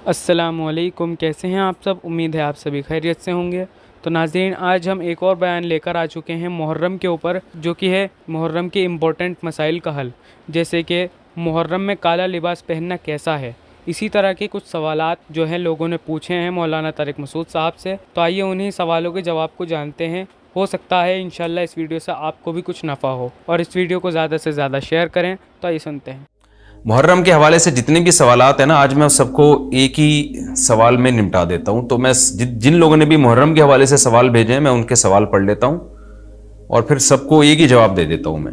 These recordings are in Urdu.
السلام علیکم، کیسے ہیں آپ سب؟ امید ہے آپ سبھی خیریت سے ہوں گے۔ تو ناظرین، آج ہم ایک اور بیان لے کر آ چکے ہیں محرم کے اوپر، جو کہ ہے محرم کے امپورٹنٹ مسائل کا حل، جیسے کہ محرم میں کالا لباس پہننا کیسا ہے۔ اسی طرح کے کچھ سوالات جو ہیں لوگوں نے پوچھے ہیں مولانا طارق مسعود صاحب سے، تو آئیے انہی سوالوں کے جواب کو جانتے ہیں۔ ہو سکتا ہے انشاءاللہ اس ویڈیو سے آپ کو بھی کچھ نفع ہو، اور اس ویڈیو کو زیادہ سے زیادہ شیئر کریں۔ تو آئیے سنتے ہیں۔ محرم کے حوالے سے جتنے بھی سوالات ہیں نا، آج میں سب کو ایک ہی سوال میں نمٹا دیتا ہوں۔ تو میں جن لوگوں نے بھی محرم کے حوالے سے سوال بھیجے ہیں، میں ان کے سوال پڑھ لیتا ہوں اور پھر سب کو ایک ہی جواب دے دیتا ہوں میں۔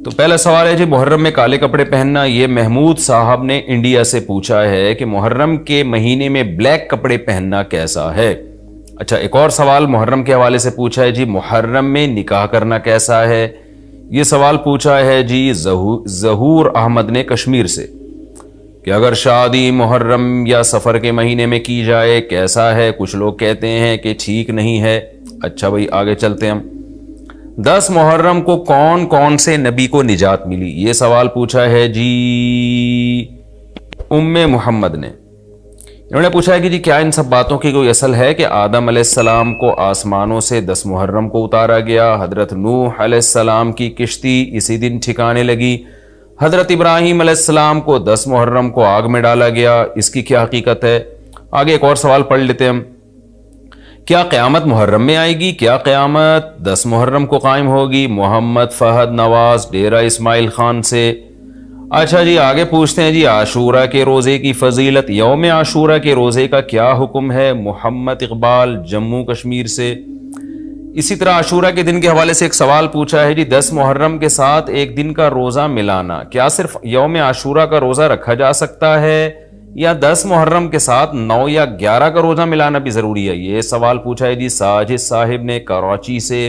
تو پہلا سوال ہے جی، محرم میں کالے کپڑے پہننا۔ یہ محمود صاحب نے انڈیا سے پوچھا ہے کہ محرم کے مہینے میں بلیک کپڑے پہننا کیسا ہے۔ اچھا، ایک اور سوال محرم کے حوالے سے پوچھا ہے جی، محرم میں نکاح کرنا کیسا ہے۔ یہ سوال پوچھا ہے جی ظہور احمد نے کشمیر سے، کہ اگر شادی محرم یا سفر کے مہینے میں کی جائے کیسا ہے۔ کچھ لوگ کہتے ہیں کہ ٹھیک نہیں ہے۔ اچھا بھائی، آگے چلتے ہیں ہم۔ 10 محرم کو کون کون سے نبی کو نجات ملی؟ یہ سوال پوچھا ہے جی ام محمد نے۔ انہوں نے پوچھا ہے کہ جی کیا ان سب باتوں کی کوئی اصل ہے کہ آدم علیہ السلام کو آسمانوں سے 10 محرم کو اتارا گیا، حضرت نوح علیہ السلام کی کشتی اسی دن ٹھکانے لگی، حضرت ابراہیم علیہ السلام کو 10 محرم کو آگ میں ڈالا گیا، اس کی کیا حقیقت ہے؟ آگے ایک اور سوال پڑھ لیتے ہم۔ کیا قیامت محرم میں آئے گی؟ کیا قیامت 10 محرم کو قائم ہوگی؟ محمد فہد نواز ڈیرہ اسماعیل خان سے۔ اچھا جی، آگے پوچھتے ہیں جی عاشورہ کے روزے کی فضیلت، یوم عاشورہ کے روزے کا کیا حکم ہے؟ محمد اقبال جموں کشمیر سے۔ اسی طرح عاشورہ کے دن کے حوالے سے ایک سوال پوچھا ہے جی، 10 محرم کے ساتھ ایک دن کا روزہ ملانا، کیا صرف یوم عاشورہ کا روزہ رکھا جا سکتا ہے یا 10 محرم کے ساتھ 9 یا 11 کا روزہ ملانا بھی ضروری ہے؟ یہ سوال پوچھا ہے جی ساجد صاحب نے کراچی سے۔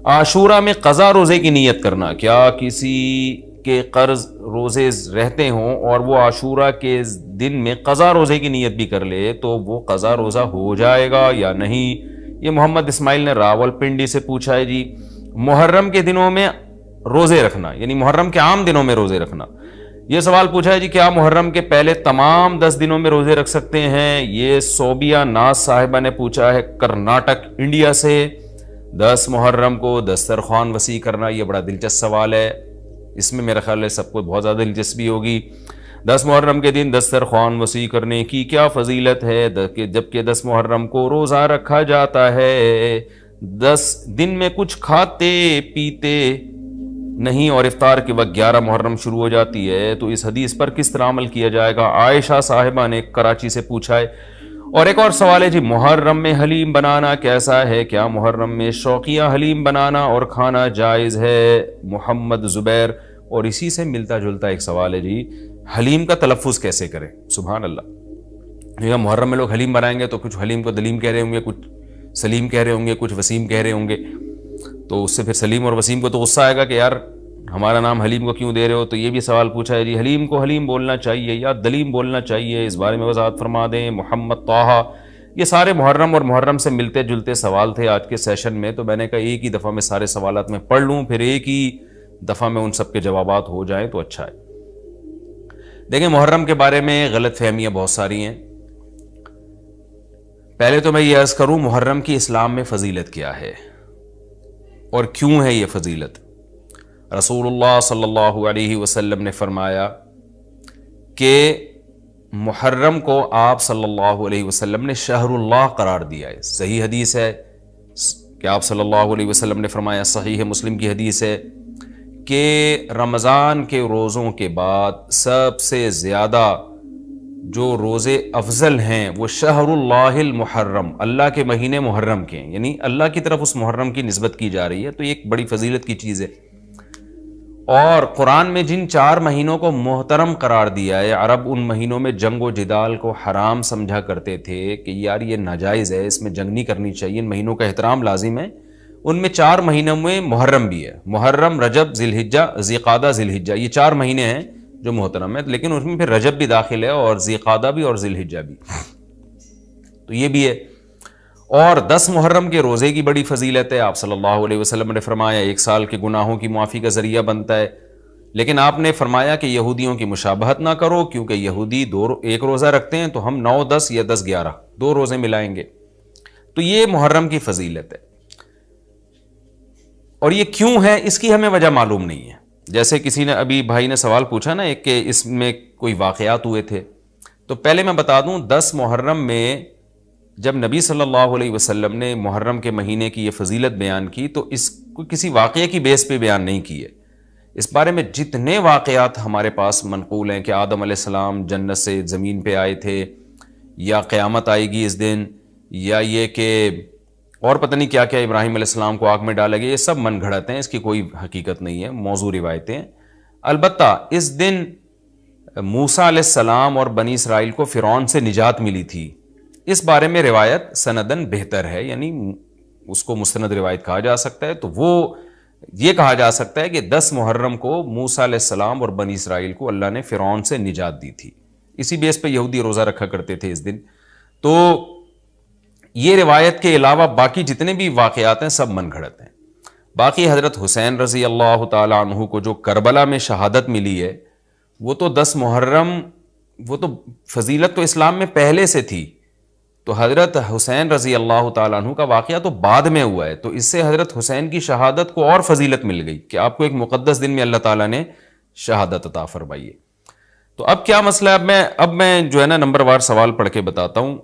عاشورہ میں قضا روزے کی نیت کرنا، کیا کسی کے قرض روزے رہتے ہوں اور وہ عاشورہ کے دن میں قضا روزے کی نیت بھی کر لے تو وہ قضا روزہ ہو جائے گا یا نہیں؟ یہ محمد اسماعیل نے راول پنڈی سے پوچھا ہے جی محرم کے دنوں میں روزے رکھنا، یعنی محرم کے عام دنوں میں روزے رکھنا۔ یہ سوال پوچھا ہے جی کیا محرم کے پہلے تمام 10 دنوں میں روزے رکھ سکتے ہیں؟ یہ صوبیہ ناز صاحبہ نے پوچھا ہے کرناٹک انڈیا سے۔ 10 محرم کو دسترخوان وسیع کرنا، یہ بڑا دلچسپ سوال ہے، اس میں میرا خیال ہے سب کو بہت زیادہ دلچسپی ہوگی۔ 10 محرم کے دن دسترخوان وسیع کرنے کی کیا فضیلت ہے جبکہ 10 محرم کو روزہ رکھا جاتا ہے؟ 10 دن میں کچھ کھاتے پیتے نہیں اور افطار کے وقت 11 محرم شروع ہو جاتی ہے، تو اس حدیث پر کس طرح عمل کیا جائے گا؟ عائشہ صاحبہ نے کراچی سے پوچھا ہے۔ اور ایک اور سوال ہے جی محرم میں حلیم بنانا کیسا ہے؟ کیا محرم میں شوقیہ حلیم بنانا اور کھانا جائز ہے؟ محمد زبیر۔ اور اسی سے ملتا جلتا ایک سوال ہے جی حلیم کا تلفظ کیسے کریں؟ سبحان اللہ، یہ محرم میں لوگ حلیم بنائیں گے تو کچھ حلیم کو دلیم کہہ رہے ہوں گے، کچھ سلیم کہہ رہے ہوں گے، کچھ وسیم کہہ رہے ہوں گے، تو اس سے پھر سلیم اور وسیم کو تو غصہ آئے گا کہ یار ہمارا نام حلیم کو کیوں دے رہے ہو۔ تو یہ بھی سوال پوچھا ہے جی حلیم کو حلیم بولنا چاہیے یا دلیم بولنا چاہیے، اس بارے میں وضاحت فرما دیں۔ محمد طاہا۔ یہ سارے محرم اور محرم سے ملتے جلتے سوال تھے آج کے سیشن میں، تو میں نے کہا ایک ہی دفعہ میں سارے سوالات میں پڑھ لوں، پھر ایک ہی دفعہ میں ان سب کے جوابات ہو جائیں تو اچھا ہے۔ دیکھیں، محرم کے بارے میں غلط فہمیاں بہت ساری ہیں۔ پہلے تو میں یہ عرض کروں محرم کی اسلام میں فضیلت کیا ہے اور کیوں ہے یہ فضیلت۔ رسول اللہ صلی اللہ علیہ وسلم نے فرمایا کہ محرم کو آپ صلی اللہ علیہ وسلم نے شہر اللہ قرار دیا ہے۔ صحیح حدیث ہے کہ آپ صلی اللہ علیہ وسلم نے فرمایا، صحیح مسلم کی حدیث ہے کہ رمضان کے روزوں کے بعد سب سے زیادہ جو روزے افضل ہیں وہ شہر اللہ المحرم، اللہ کے مہینے محرم کے ہیں، یعنی اللہ کی طرف اس محرم کی نسبت کی جا رہی ہے، تو یہ ایک بڑی فضیلت کی چیز ہے۔ اور قرآن میں جن 4 مہینوں کو محترم قرار دیا ہے، عرب ان مہینوں میں جنگ و جدال کو حرام سمجھا کرتے تھے کہ یار یہ ناجائز ہے، اس میں جنگ نہیں کرنی چاہیے، ان مہینوں کا احترام لازم ہے۔ ان میں 4 مہینوں میں محرم بھی ہے، محرم، رجب، ذی الحجہ، ذی القعدہ، ذی الحجہ، یہ 4 مہینے ہیں جو محترم ہے، لیکن اس میں پھر رجب بھی داخل ہے اور ذی القعدہ بھی اور ذی الحجہ بھی، تو یہ بھی ہے۔ اور 10 محرم کے روزے کی بڑی فضیلت ہے، آپ صلی اللہ علیہ وسلم نے فرمایا 1 سال کے گناہوں کی معافی کا ذریعہ بنتا ہے، لیکن آپ نے فرمایا کہ یہودیوں کی مشابہت نہ کرو، کیونکہ یہودی ایک روزہ رکھتے ہیں تو ہم 9 10 یا 10 11 2 روزے ملائیں گے. تو یہ محرم کی فضیلت ہے. اور یہ کیوں ہے اس کی ہمیں وجہ معلوم نہیں ہے. جیسے کسی نے ابھی بھائی نے سوال پوچھا نا ایک کہ اس میں کوئی واقعات ہوئے تھے، تو پہلے میں بتا دوں 10 محرم میں جب نبی صلی اللہ علیہ وسلم نے محرم کے مہینے کی یہ فضیلت بیان کی تو اس کو کسی واقعے کی بیس پہ بیان نہیں کی ہے. اس بارے میں جتنے واقعات ہمارے پاس منقول ہیں کہ آدم علیہ السلام جنت سے زمین پہ آئے تھے، یا قیامت آئے گی اس دن، یا یہ کہ اور پتہ نہیں کیا کیا ابراہیم علیہ السلام کو آگ میں ڈالا گیا، یہ سب من گھڑت ہیں، اس کی کوئی حقیقت نہیں ہے، موضوع روایتیں. البتہ اس دن موسیٰ علیہ السلام اور بنی اسرائیل کو فرعون سے نجات ملی تھی. اس بارے میں روایت سندن بہتر ہے، یعنی اس کو مستند روایت کہا جا سکتا ہے. تو وہ یہ کہا جا سکتا ہے کہ 10 محرم کو موسیٰ علیہ السلام اور بنی اسرائیل کو اللہ نے فرعون سے نجات دی تھی. اسی بیس پہ یہودی روزہ رکھا کرتے تھے اس دن. تو یہ روایت کے علاوہ باقی جتنے بھی واقعات ہیں سب من گھڑت ہیں. باقی حضرت حسین رضی اللہ تعالی عنہ کو جو کربلا میں شہادت ملی ہے، وہ تو 10 محرم، وہ تو فضیلت تو اسلام میں پہلے سے تھی. تو حضرت حسین رضی اللہ تعالیٰ عنہ کا واقعہ تو بعد میں ہوا ہے، تو اس سے حضرت حسین کی شہادت کو اور فضیلت مل گئی کہ آپ کو ایک مقدس دن میں اللہ تعالیٰ نے شہادت عطا فرمائی ہے. تو اب کیا مسئلہ ہے؟ اب میں جو ہے نا نمبر وار سوال پڑھ کے بتاتا ہوں،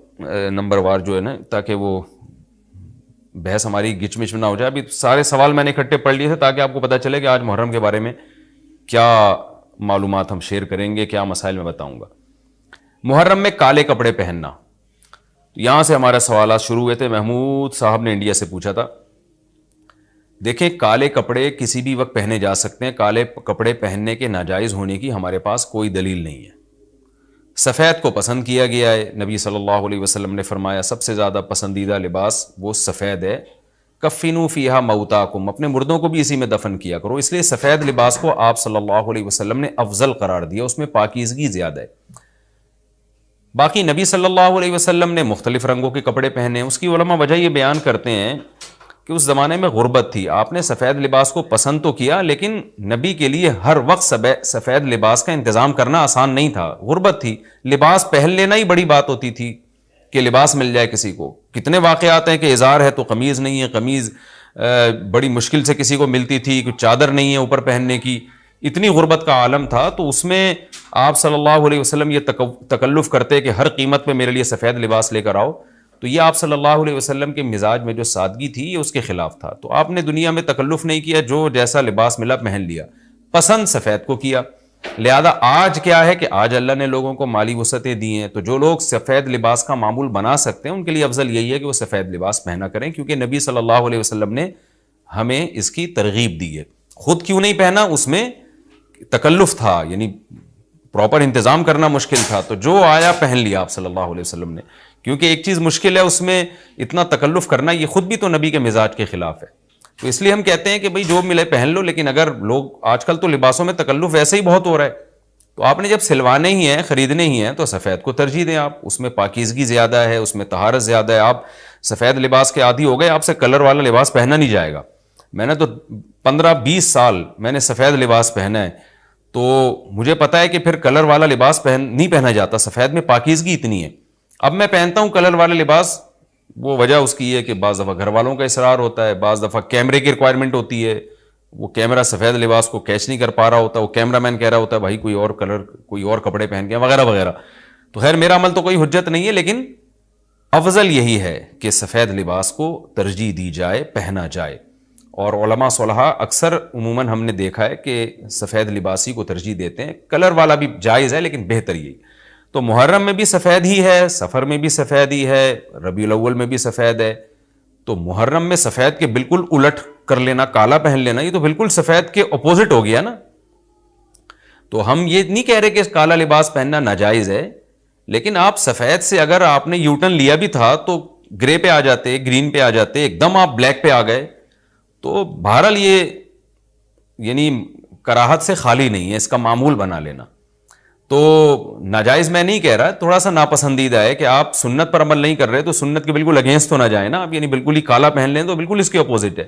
نمبر وار جو ہے نا، تاکہ وہ بحث ہماری گچ مچ نہ ہو جائے. ابھی سارے سوال میں نے اکٹھے پڑھ لیے تھے تاکہ آپ کو پتہ چلے کہ آج محرم کے بارے میں کیا معلومات ہم شیئر کریں گے، کیا مسائل میں بتاؤں گا. محرم میں کالے کپڑے پہننا، یہاں سے ہمارے سوالات شروع ہوئے تھے. محمود صاحب نے انڈیا سے پوچھا تھا. دیکھیں کالے کپڑے کسی بھی وقت پہنے جا سکتے ہیں، کالے کپڑے پہننے کے ناجائز ہونے کی ہمارے پاس کوئی دلیل نہیں ہے. سفید کو پسند کیا گیا ہے، نبی صلی اللہ علیہ وسلم نے فرمایا سب سے زیادہ پسندیدہ لباس وہ سفید ہے. کفنوا فیہا موتاکم، اپنے مردوں کو بھی اسی میں دفن کیا کرو. اس لیے سفید لباس کو آپ صلی اللہ علیہ وسلم نے افضل قرار دیا، اس میں پاکیزگی زیادہ ہے. باقی نبی صلی اللہ علیہ وسلم نے مختلف رنگوں کے کپڑے پہنے. اس کی علماء وجہ یہ بیان کرتے ہیں کہ اس زمانے میں غربت تھی، آپ نے سفید لباس کو پسند تو کیا لیکن نبی کے لیے ہر وقت سفید لباس کا انتظام کرنا آسان نہیں تھا، غربت تھی. لباس پہن لینا ہی بڑی بات ہوتی تھی کہ لباس مل جائے کسی کو. کتنے واقعات ہیں کہ ازار ہے تو قمیض نہیں ہے، قمیض بڑی مشکل سے کسی کو ملتی تھی، کوئی چادر نہیں ہے اوپر پہننے کی. اتنی غربت کا عالم تھا، تو اس میں آپ صلی اللہ علیہ وسلم یہ تکلف کرتے کہ ہر قیمت پہ میرے لیے سفید لباس لے کر آؤ. تو یہ آپ صلی اللہ علیہ وسلم کے مزاج میں جو سادگی تھی یہ اس کے خلاف تھا. تو آپ نے دنیا میں تکلف نہیں کیا، جو جیسا لباس ملا پہن لیا، پسند سفید کو کیا. لہذا آج کیا ہے کہ آج اللہ نے لوگوں کو مالی وسعتیں دی ہیں، تو جو لوگ سفید لباس کا معمول بنا سکتے ہیں ان کے لیے افضل یہی ہے کہ وہ سفید لباس پہنا کریں، کیونکہ نبی صلی اللہ علیہ وسلم نے ہمیں اس کی ترغیب دی ہے. خود کیوں نہیں پہنا؟ اس میں تکلف تھا، یعنی پراپر انتظام کرنا مشکل تھا. تو جو آیا پہن لیا آپ صلی اللہ علیہ وسلم نے، کیونکہ ایک چیز مشکل ہے اس میں اتنا تکلف کرنا، یہ خود بھی تو نبی کے مزاج کے خلاف ہے. تو اس لیے ہم کہتے ہیں کہ بھئی جو ملے پہن لو. لیکن اگر لوگ آج کل تو لباسوں میں تکلف ویسے ہی بہت ہو رہا ہے، تو آپ نے جب سلوانے ہی ہیں، خریدنے ہی ہیں، تو سفید کو ترجیح دیں. آپ اس میں پاکیزگی زیادہ ہے، اس میں طہارت زیادہ ہے. آپ سفید لباس کے عادی ہو گئے، آپ سے کلر والا لباس پہنا نہیں جائے گا. میں نے تو 15-20 سال میں نے سفید لباس پہنا ہے، تو مجھے پتا ہے کہ پھر کلر والا لباس نہیں پہنا جاتا. سفید میں پاکیزگی اتنی ہے. اب میں پہنتا ہوں کلر والا لباس، وہ وجہ اس کی ہے کہ بعض دفعہ گھر والوں کا اصرار ہوتا ہے، بعض دفعہ کیمرے کی ریکوائرمنٹ ہوتی ہے، وہ کیمرہ سفید لباس کو کیچ نہیں کر پا رہا ہوتا، وہ کیمرہ مین کہہ رہا ہوتا ہے بھائی کوئی اور کلر، کوئی اور کپڑے پہن کے وغیرہ وغیرہ. تو خیر میرا عمل تو کوئی حجت نہیں ہے، لیکن افضل یہی ہے کہ سفید لباس کو ترجیح دی جائے، پہنا جائے. اور علماء صلحاء اکثر عموماً ہم نے دیکھا ہے کہ سفید لباسی کو ترجیح دیتے ہیں. کلر والا بھی جائز ہے لیکن بہتر یہی. تو محرم میں بھی سفید ہی ہے، سفر میں بھی سفید ہی ہے، ربیع الاول میں بھی سفید ہے. تو محرم میں سفید کے بالکل الٹ کر لینا، کالا پہن لینا، یہ تو بالکل سفید کے اپوزٹ ہو گیا نا. تو ہم یہ نہیں کہہ رہے کہ کالا لباس پہننا ناجائز ہے، لیکن آپ سفید سے اگر آپ نے یو ٹرن لیا بھی تھا تو گرے پہ آ جاتے، گرین پہ آ جاتے، ایک دم آپ بلیک پہ آ گئے، تو بہرحال یہ یعنی کراہت سے خالی نہیں ہے، اس کا معمول بنا لینا. تو ناجائز میں نہیں کہہ رہا، تھوڑا سا ناپسندیدہ ہے کہ آپ سنت پر عمل نہیں کر رہے تو سنت کے بالکل اگینسٹ تو نہ جائیں نا آپ، یعنی بالکل ہی کالا پہن لیں تو بالکل اس کے اپوزٹ ہے.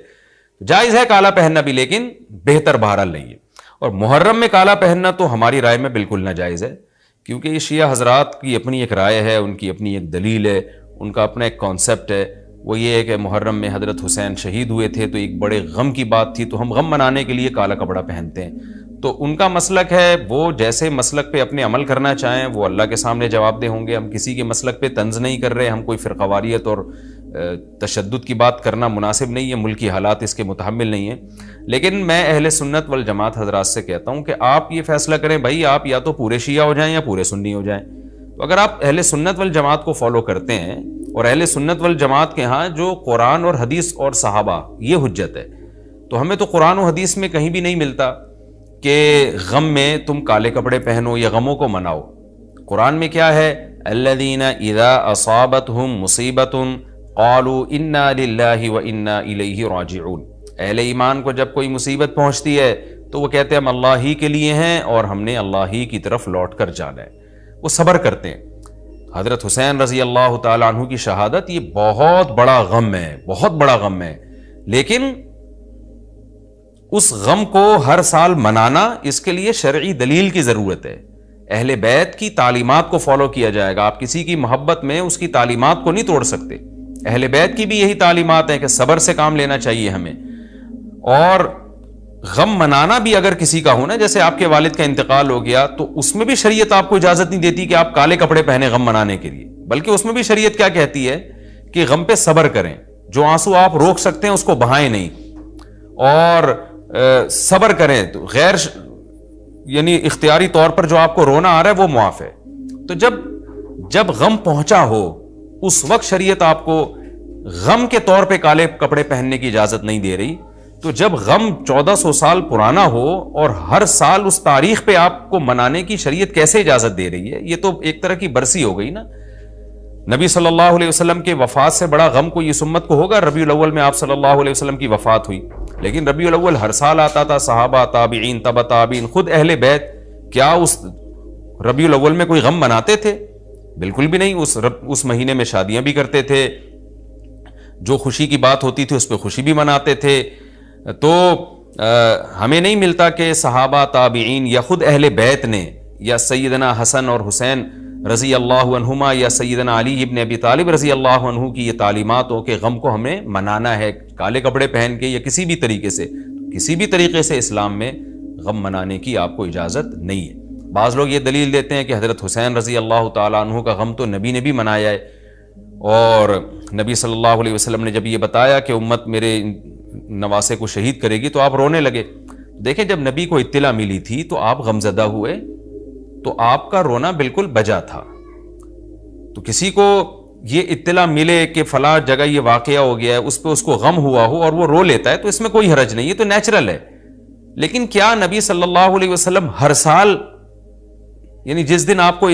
جائز ہے کالا پہننا بھی لیکن بہتر بہرحال نہیں ہے. اور محرم میں کالا پہننا تو ہماری رائے میں بالکل ناجائز ہے، کیونکہ یہ شیعہ حضرات کی اپنی ایک رائے ہے، ان کی اپنی ایک دلیل ہے، ان کا اپنا ایک کانسیپٹ ہے، وہ یہ ہے کہ محرم میں حضرت حسین شہید ہوئے تھے تو ایک بڑے غم کی بات تھی، تو ہم غم منانے کے لیے کالا کپڑا پہنتے ہیں۔ تو ان کا مسلک ہے، وہ جیسے مسلک پہ اپنے عمل کرنا چاہیں وہ اللہ کے سامنے جواب دہ ہوں گے۔ ہم کسی کے مسلک پہ طنز نہیں کر رہے، ہم کوئی فرقواریت اور تشدد کی بات کرنا مناسب نہیں ہے، ملکی حالات اس کے متحمل نہیں ہیں۔ لیکن میں اہل سنت والجماعت حضرات سے کہتا ہوں کہ آپ یہ فیصلہ کریں بھائی، آپ یا تو پورے شیعہ ہو جائیں یا پورے سنی ہو جائیں۔ تو اگر آپ اہل سنت والجماعت کو فالو کرتے ہیں، اور اہل سنت والجماعت کے ہاں جو قرآن اور حدیث اور صحابہ یہ حجت ہے، تو ہمیں تو قرآن و حدیث میں کہیں بھی نہیں ملتا کہ غم میں تم کالے کپڑے پہنو یا غموں کو مناؤ۔ قرآن میں کیا ہے؟ الذین اذا اصابتہم مصیبۃ قالوا انا للہ وانا الیہ راجعون۔ اہل ایمان کو جب کوئی مصیبت پہنچتی ہے تو وہ کہتے ہیں ہم اللہ ہی کے لیے ہیں اور ہم نے اللہ ہی کی طرف لوٹ کر جانا ہے، وہ صبر کرتے ہیں۔ حضرت حسین رضی اللہ تعالیٰ عنہ کی شہادت یہ بہت بڑا غم ہے، بہت بڑا غم ہے، لیکن اس غم کو ہر سال منانا، اس کے لیے شرعی دلیل کی ضرورت ہے۔ اہل بیت کی تعلیمات کو فالو کیا جائے گا، آپ کسی کی محبت میں اس کی تعلیمات کو نہیں توڑ سکتے۔ اہل بیت کی بھی یہی تعلیمات ہیں کہ صبر سے کام لینا چاہیے ہمیں، اور غم منانا بھی اگر کسی کا ہو نا، جیسے آپ کے والد کا انتقال ہو گیا تو اس میں بھی شریعت آپ کو اجازت نہیں دیتی کہ آپ کالے کپڑے پہنے غم منانے کے لیے، بلکہ اس میں بھی شریعت کیا کہتی ہے کہ غم پہ صبر کریں، جو آنسو آپ روک سکتے ہیں اس کو بہائیں نہیں، اور صبر کریں، تو غیر یعنی اختیاری طور پر جو آپ کو رونا آ رہا ہے وہ معاف ہے۔ تو جب غم پہنچا ہو اس وقت شریعت آپ کو غم کے طور پہ کالے کپڑے پہننے کی اجازت نہیں دے رہی، تو جب غم 1400 سال پرانا ہو اور ہر سال اس تاریخ پہ آپ کو منانے کی شریعت کیسے اجازت دے رہی ہے؟ یہ تو ایک طرح کی برسی ہو گئی نا۔ نبی صلی اللہ علیہ وسلم کے وفات سے بڑا غم کوئی اس امت کو ہوگا؟ ربیع الاول میں آپ صلی اللہ علیہ وسلم کی وفات ہوئی، لیکن ربیع الاول ہر سال آتا تھا، صحابہ، تابعین، تبع تابعین، خود اہل بیت کیا اس ربیع الاول میں کوئی غم مناتے تھے؟ بالکل بھی نہیں۔ اس مہینے میں شادیاں بھی کرتے تھے، جو خوشی کی بات ہوتی تھی اس پہ خوشی بھی مناتے تھے۔ تو ہمیں نہیں ملتا کہ صحابہ، تابعین یا خود اہل بیت نے، یا سیدنا حسن اور حسین رضی اللہ عنہما یا سیدنا علی ابن ابی طالب رضی اللہ عنہ کی یہ تعلیمات ہو کہ غم کو ہمیں منانا ہے کالے کپڑے پہن کے یا کسی بھی طریقے سے۔ کسی بھی طریقے سے اسلام میں غم منانے کی آپ کو اجازت نہیں ہے۔ بعض لوگ یہ دلیل دیتے ہیں کہ حضرت حسین رضی اللہ تعالیٰ عنہ کا غم تو نبی نے بھی منایا ہے، اور نبی صلی اللہ علیہ وسلم نے جب یہ بتایا کہ امت میرے نواسے کو شہید کرے گی تو آپ رونے لگے۔ دیکھیں، جب نبی کو اطلاع ملی تھی تو آپ غمزدہ ہوئے، تو آپ کا رونا بالکل بجا تھا۔ تو کسی کو یہ اطلاع ملے کہ فلاں جگہ یہ واقعہ ہو گیا ہے، اس پہ اس کو غم ہوا ہو اور وہ رو لیتا ہے، تو اس میں کوئی حرج نہیں، یہ تو نیچرل ہے۔ لیکن کیا نبی صلی اللہ علیہ وسلم ہر سال، یعنی جس دن آپ کو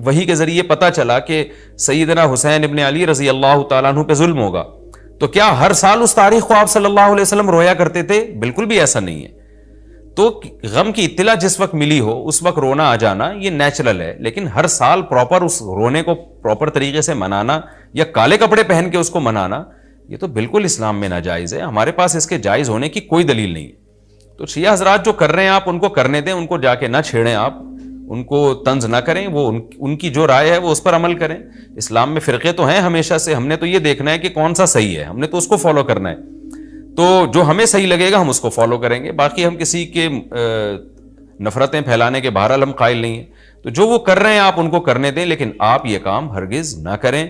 وحی کے ذریعے پتہ چلا کہ سیدنا حسین ابن علی رضی اللہ تعالیٰ عنہ پہ ظلم ہوگا، تو کیا ہر سال اس تاریخ کو آپ صلی اللہ علیہ وسلم رویا کرتے تھے؟ بالکل بھی ایسا نہیں ہے۔ تو غم کی اطلاع جس وقت ملی ہو اس وقت رونا آ جانا یہ نیچرل ہے، لیکن ہر سال پراپر اس رونے کو پراپر طریقے سے منانا یا کالے کپڑے پہن کے اس کو منانا، یہ تو بالکل اسلام میں ناجائز ہے۔ ہمارے پاس اس کے جائز ہونے کی کوئی دلیل نہیں ہے۔ تو شیعہ حضرات جو کر رہے ہیں آپ ان کو کرنے دیں، ان کو جا کے نہ چھیڑیں، آپ ان کو طنز نہ کریں، وہ ان کی جو رائے ہے وہ اس پر عمل کریں۔ اسلام میں فرقے تو ہیں ہمیشہ سے، ہم نے تو یہ دیکھنا ہے کہ کون سا صحیح ہے، ہم نے تو اس کو فالو کرنا ہے۔ تو جو ہمیں صحیح لگے گا ہم اس کو فالو کریں گے، باقی ہم کسی کے نفرتیں پھیلانے کے بہرحال ہم قائل نہیں ہیں۔ تو جو وہ کر رہے ہیں آپ ان کو کرنے دیں، لیکن آپ یہ کام ہرگز نہ کریں،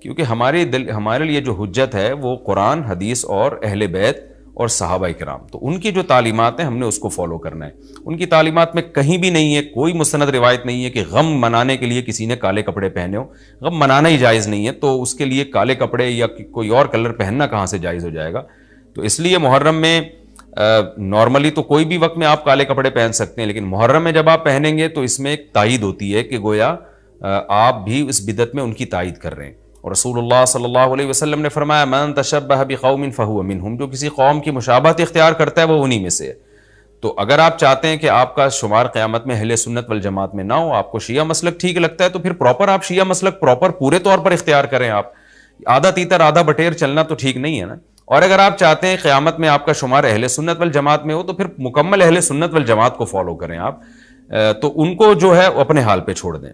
کیونکہ ہمارے لیے جو حجت ہے وہ قرآن، حدیث اور اہل بیت اور صحابہ کرام، تو ان کی جو تعلیمات ہیں ہم نے اس کو فالو کرنا ہے۔ ان کی تعلیمات میں کہیں بھی نہیں ہے، کوئی مستند روایت نہیں ہے کہ غم منانے کے لیے کسی نے کالے کپڑے پہنے ہو۔ غم منانا ہی جائز نہیں ہے، تو اس کے لیے کالے کپڑے یا کوئی اور کلر پہننا کہاں سے جائز ہو جائے گا؟ تو اس لیے محرم میں نارملی تو کوئی بھی وقت میں آپ کالے کپڑے پہن سکتے ہیں، لیکن محرم میں جب آپ پہنیں گے تو اس میں ایک تائید ہوتی ہے کہ گویا آپ بھی اس بدعت میں ان کی تائید کر رہے ہیں۔ اور رسول اللہ صلی اللہ علیہ وسلم نے فرمایا من تشبہ بقوم فہو منہم، جو کسی قوم کی مشابہت اختیار کرتا ہے وہ انہی میں سے ہے۔ تو اگر آپ چاہتے ہیں کہ آپ کا شمار قیامت میں اہل سنت والجماعت میں نہ ہو، آپ کو شیعہ مسلک ٹھیک لگتا ہے، تو پھر پراپر آپ شیعہ مسلک پراپر پورے طور پر اختیار کریں۔ آپ آدھا تیتر آدھا بٹیر چلنا تو ٹھیک نہیں ہے نا۔ اور اگر آپ چاہتے ہیں قیامت میں آپ کا شمار اہل سنت والجماعت میں ہو تو پھر مکمل اہل سنت والجماعت کو فالو کریں آپ، تو ان کو جو ہے اپنے حال پہ چھوڑ دیں۔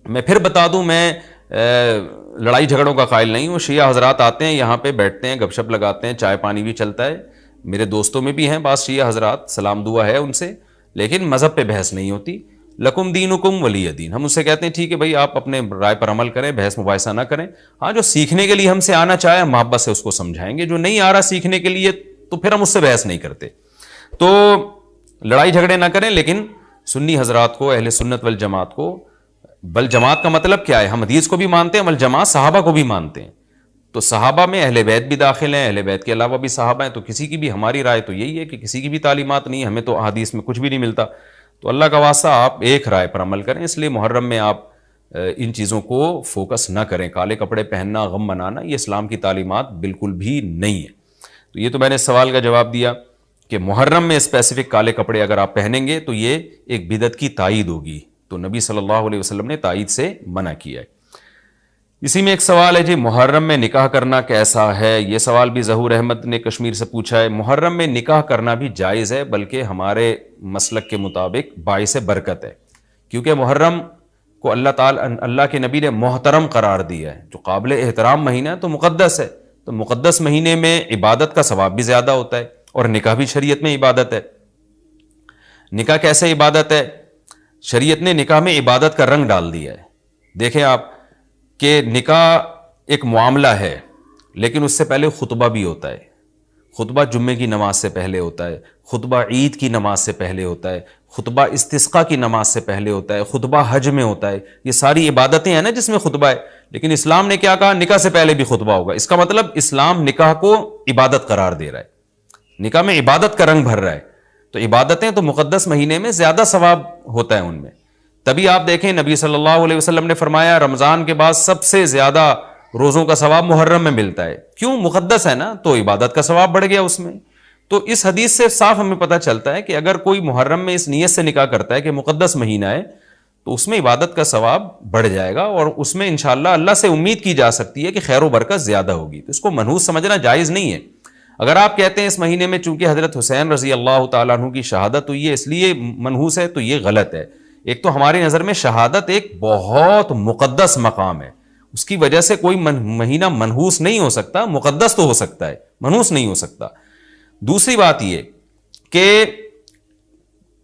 میں پھر بتا دوں، میں لڑائی جھگڑوں کا قائل نہیں ہوں۔ شیعہ حضرات آتے ہیں یہاں پہ، بیٹھتے ہیں، گپ شپ لگاتے ہیں، چائے پانی بھی چلتا ہے، میرے دوستوں میں بھی ہیں بعض شیعہ حضرات، سلام دعا ہے ان سے، لیکن مذہب پہ بحث نہیں ہوتی۔ لکم دینکم ولی دین، ہم ان سے کہتے ہیں ٹھیک ہے بھائی آپ اپنے رائے پر عمل کریں، بحث مباحثہ نہ کریں۔ ہاں جو سیکھنے کے لیے ہم سے آنا چاہے محبت سے اس کو سمجھائیں گے، جو نہیں آ رہا سیکھنے کے لیے تو پھر ہم اس سے بحث نہیں کرتے۔ تو لڑائی جھگڑے نہ کریں، لیکن سنی حضرات کو، اہل سنت والجماعت کو، بل جماعت کا مطلب کیا ہے؟ ہم حدیث کو بھی مانتے ہیں، بل جماعت صحابہ کو بھی مانتے ہیں، تو صحابہ میں اہل بیت بھی داخل ہیں، اہل بیت کے علاوہ بھی صحابہ ہیں، تو کسی کی بھی، ہماری رائے تو یہی ہے کہ کسی کی بھی تعلیمات نہیں، ہمیں تو احادیث میں کچھ بھی نہیں ملتا، تو اللہ کا واسطہ آپ ایک رائے پر عمل کریں۔ اس لیے محرم میں آپ ان چیزوں کو فوکس نہ کریں، کالے کپڑے پہننا، غم منانا، یہ اسلام کی تعلیمات بالکل بھی نہیں ہے۔ تو یہ تو میں نے سوال کا جواب دیا کہ محرم میں اسپیسیفک کالے کپڑے اگر آپ پہنیں گے تو یہ ایک بدعت کی تائید ہوگی، تو نبی صلی اللہ علیہ وسلم نے تائید سے منع کیا ہے۔ اسی میں ایک سوال ہے جی، محرم میں نکاح کرنا کیسا ہے؟ یہ سوال بھی ظہور احمد نے کشمیر سے پوچھا ہے۔ محرم میں نکاح کرنا بھی جائز ہے، بلکہ ہمارے مسلک کے مطابق باعث برکت ہے، کیونکہ محرم کو اللہ کے نبی نے محترم قرار دیا ہے، جو قابل احترام مہینہ ہے تو مقدس ہے، تو مقدس مہینے میں عبادت کا ثواب بھی زیادہ ہوتا ہے، اور نکاح بھی شریعت میں عبادت ہے۔ نکاح کیسے عبادت ہے؟ شریعت نے نکاح میں عبادت کا رنگ ڈال دیا ہے۔ دیکھیں آپ کہ نکاح ایک معاملہ ہے، لیکن اس سے پہلے خطبہ بھی ہوتا ہے، خطبہ جمعے کی نماز سے پہلے ہوتا ہے، خطبہ عید کی نماز سے پہلے ہوتا ہے، خطبہ استسقاء کی نماز سے پہلے ہوتا ہے، خطبہ حج میں ہوتا ہے، یہ ساری عبادتیں ہیں نا جس میں خطبہ ہے، لیکن اسلام نے کیا کہا؟ نکاح سے پہلے بھی خطبہ ہوگا۔ اس کا مطلب اسلام نکاح کو عبادت قرار دے رہا ہے، نکاح میں عبادت کا رنگ بھر رہا ہے، تو عبادتیں تو مقدس مہینے میں زیادہ ثواب ہوتا ہے ان میں۔ تبھی آپ دیکھیں نبی صلی اللہ علیہ وسلم نے فرمایا رمضان کے بعد سب سے زیادہ روزوں کا ثواب محرم میں ملتا ہے، کیوں؟ مقدس ہے نا، تو عبادت کا ثواب بڑھ گیا اس میں۔ تو اس حدیث سے صاف ہمیں پتہ چلتا ہے کہ اگر کوئی محرم میں اس نیت سے نکاح کرتا ہے کہ مقدس مہینہ ہے تو اس میں عبادت کا ثواب بڑھ جائے گا، اور اس میں انشاءاللہ اللہ سے امید کی جا سکتی ہے کہ خیر و برکت زیادہ ہوگی، تو اس کو منحوس سمجھنا جائز نہیں ہے۔ اگر آپ کہتے ہیں اس مہینے میں چونکہ حضرت حسین رضی اللہ تعالیٰ عنہ کی شہادت ہوئی ہے اس لیے منحوس ہے، تو یہ غلط ہے۔ ایک تو ہماری نظر میں شہادت ایک بہت مقدس مقام ہے، اس کی وجہ سے کوئی مہینہ منحوس نہیں ہو سکتا، مقدس تو ہو سکتا ہے، منحوس نہیں ہو سکتا۔ دوسری بات یہ کہ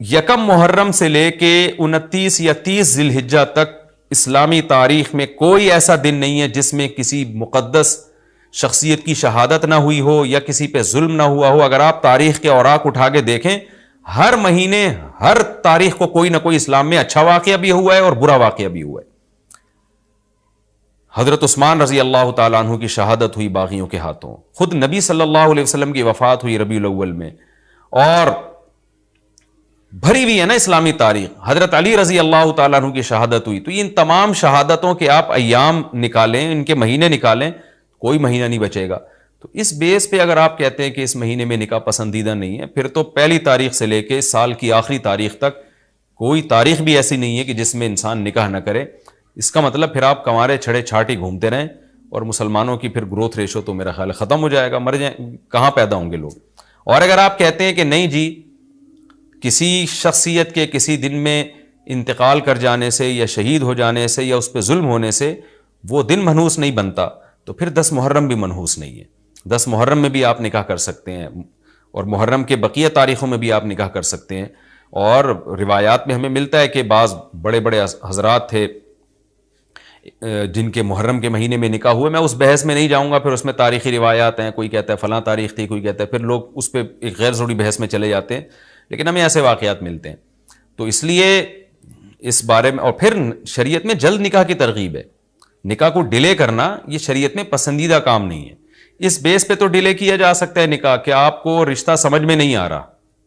یکم محرم سے لے کے 29 یا 30 ذی الحجہ تک اسلامی تاریخ میں کوئی ایسا دن نہیں ہے جس میں کسی مقدس شخصیت کی شہادت نہ ہوئی ہو یا کسی پہ ظلم نہ ہوا ہو۔ اگر آپ تاریخ کے اوراق اٹھا کے دیکھیں، ہر مہینے، ہر تاریخ کو کوئی نہ کوئی اسلام میں اچھا واقعہ بھی ہوا ہے اور برا واقعہ بھی ہوا ہے۔ حضرت عثمان رضی اللہ تعالیٰ عنہ کی شہادت ہوئی باغیوں کے ہاتھوں، خود نبی صلی اللہ علیہ وسلم کی وفات ہوئی ربیع الاول میں، اور بھری ہوئی ہے نا اسلامی تاریخ۔ حضرت علی رضی اللہ تعالیٰ عنہ کی شہادت ہوئی، تو ان تمام شہادتوں کے آپ ایام نکالیں، ان کے مہینے نکالیں، کوئی مہینہ نہیں بچے گا۔ تو اس بیس پہ اگر آپ کہتے ہیں کہ اس مہینے میں نکاح پسندیدہ نہیں ہے، پھر تو پہلی تاریخ سے لے کے سال کی آخری تاریخ تک کوئی تاریخ بھی ایسی نہیں ہے کہ جس میں انسان نکاح نہ کرے۔ اس کا مطلب پھر آپ کنوارے چھڑے چھاٹی گھومتے رہیں، اور مسلمانوں کی پھر گروتھ ریشو تو میرا خیال ختم ہو جائے گا، مر جائیں، کہاں پیدا ہوں گے لوگ۔ اور اگر آپ کہتے ہیں کہ نہیں جی کسی شخصیت کے کسی دن میں انتقال کر جانے سے یا شہید ہو جانے سے یا اس پہ ظلم ہونے سے وہ دن منحوس نہیں بنتا، تو پھر 10 محرم بھی منحوس نہیں ہے۔ 10 محرم میں بھی آپ نکاح کر سکتے ہیں، اور محرم کے بقیہ تاریخوں میں بھی آپ نکاح کر سکتے ہیں۔ اور روایات میں ہمیں ملتا ہے کہ بعض بڑے بڑے حضرات تھے جن کے محرم کے مہینے میں نکاح ہوئے، میں اس بحث میں نہیں جاؤں گا، پھر اس میں تاریخی روایات ہیں، کوئی کہتا ہے فلاں تاریخ تھی، کوئی کہتا ہے، پھر لوگ اس پہ ایک غیر ضروری بحث میں چلے جاتے ہیں، لیکن ہمیں ایسے واقعات ملتے ہیں۔ تو اس لیے اس بارے میں، اور پھر شریعت میں جلد نکاح کی ترغیب ہے، نکاح کو ڈیلے کرنا یہ شریعت میں پسندیدہ کام نہیں ہے۔ اس بیس پہ تو ڈیلے کیا جا سکتا ہے نکاح کہ آپ کو رشتہ سمجھ میں نہیں آ رہا،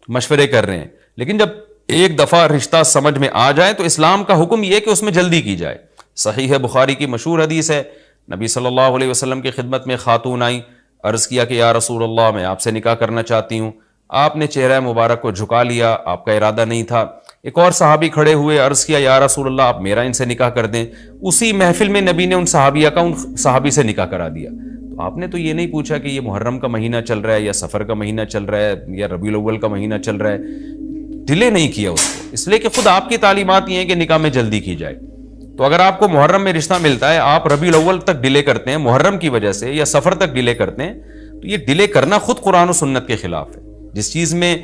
مشورے کر رہے ہیں، لیکن جب ایک دفعہ رشتہ سمجھ میں آ جائے تو اسلام کا حکم یہ کہ اس میں جلدی کی جائے۔ صحیح بخاری کی مشہور حدیث ہے، نبی صلی اللہ علیہ وسلم کی خدمت میں خاتون آئیں، عرض کیا کہ یا رسول اللہ میں آپ سے نکاح کرنا چاہتی ہوں۔ آپ نے چہرہ مبارک کو جھکا لیا، آپ کا ارادہ نہیں تھا۔ ایک اور صحابی کھڑے ہوئے، عرض کیا یا رسول اللہ آپ میرا ان سے نکاح کر دیں۔ اسی محفل میں نبی نے ان صحابیہ کا ان صحابی سے نکاح کرا دیا۔ تو آپ نے تو یہ نہیں پوچھا کہ یہ محرم کا مہینہ چل رہا ہے یا سفر کا مہینہ چل رہا ہے یا ربیع الاول کا مہینہ چل رہا ہے، ڈیلے نہیں کیا اس کو، اس لیے کہ خود آپ کی تعلیمات یہ ہیں کہ نکاح میں جلدی کی جائے۔ تو اگر آپ کو محرم میں رشتہ ملتا ہے، آپ ربیع الاول تک ڈیلے کرتے ہیں محرم کی وجہ سے یا سفر تک ڈیلے کرتے ہیں، تو یہ ڈیلے کرنا خود قرآن و سنت کے خلاف ہے۔ جس چیز میں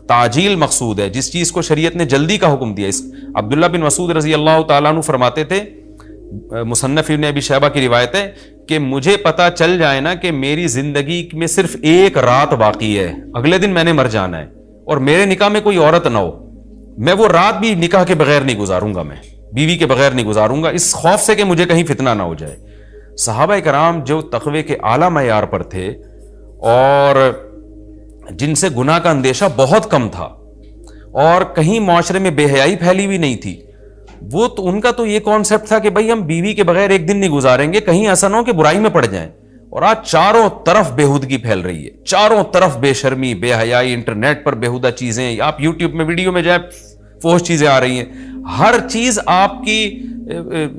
تعجیل مقصود ہے، جس چیز کو شریعت نے جلدی کا حکم دیا، اس عبداللہ بن مسعود رضی اللہ تعالیٰ عنہ فرماتے تھے، مصنف ابن ابی شیبہ کی روایت ہے کہ مجھے پتا چل جائے نا کہ میری زندگی میں صرف ایک رات باقی ہے، اگلے دن میں نے مر جانا ہے، اور میرے نکاح میں کوئی عورت نہ ہو، میں وہ رات بھی نکاح کے بغیر نہیں گزاروں گا، میں بیوی کے بغیر نہیں گزاروں گا، اس خوف سے کہ مجھے کہیں فتنہ نہ ہو جائے۔ صحابہ کرام جو تقوی کے اعلیٰ معیار پر تھے اور جن سے گناہ کا اندیشہ بہت کم تھا اور کہیں معاشرے میں بے حیائی پھیلی ہوئی نہیں تھی، وہ تو ان کا تو یہ کانسیپٹ تھا کہ بھائی ہم بیوی کے بغیر ایک دن نہیں گزاریں گے، کہیں ایسا نہ ہو کہ برائی میں پڑ جائیں۔ اور آج چاروں طرف بےہودگی پھیل رہی ہے، چاروں طرف بے شرمی، بے حیائی، انٹرنیٹ پر بےہودہ چیزیں، آپ یوٹیوب میں ویڈیو میں جائیں فوش چیزیں آ رہی ہیں، ہر چیز آپ کی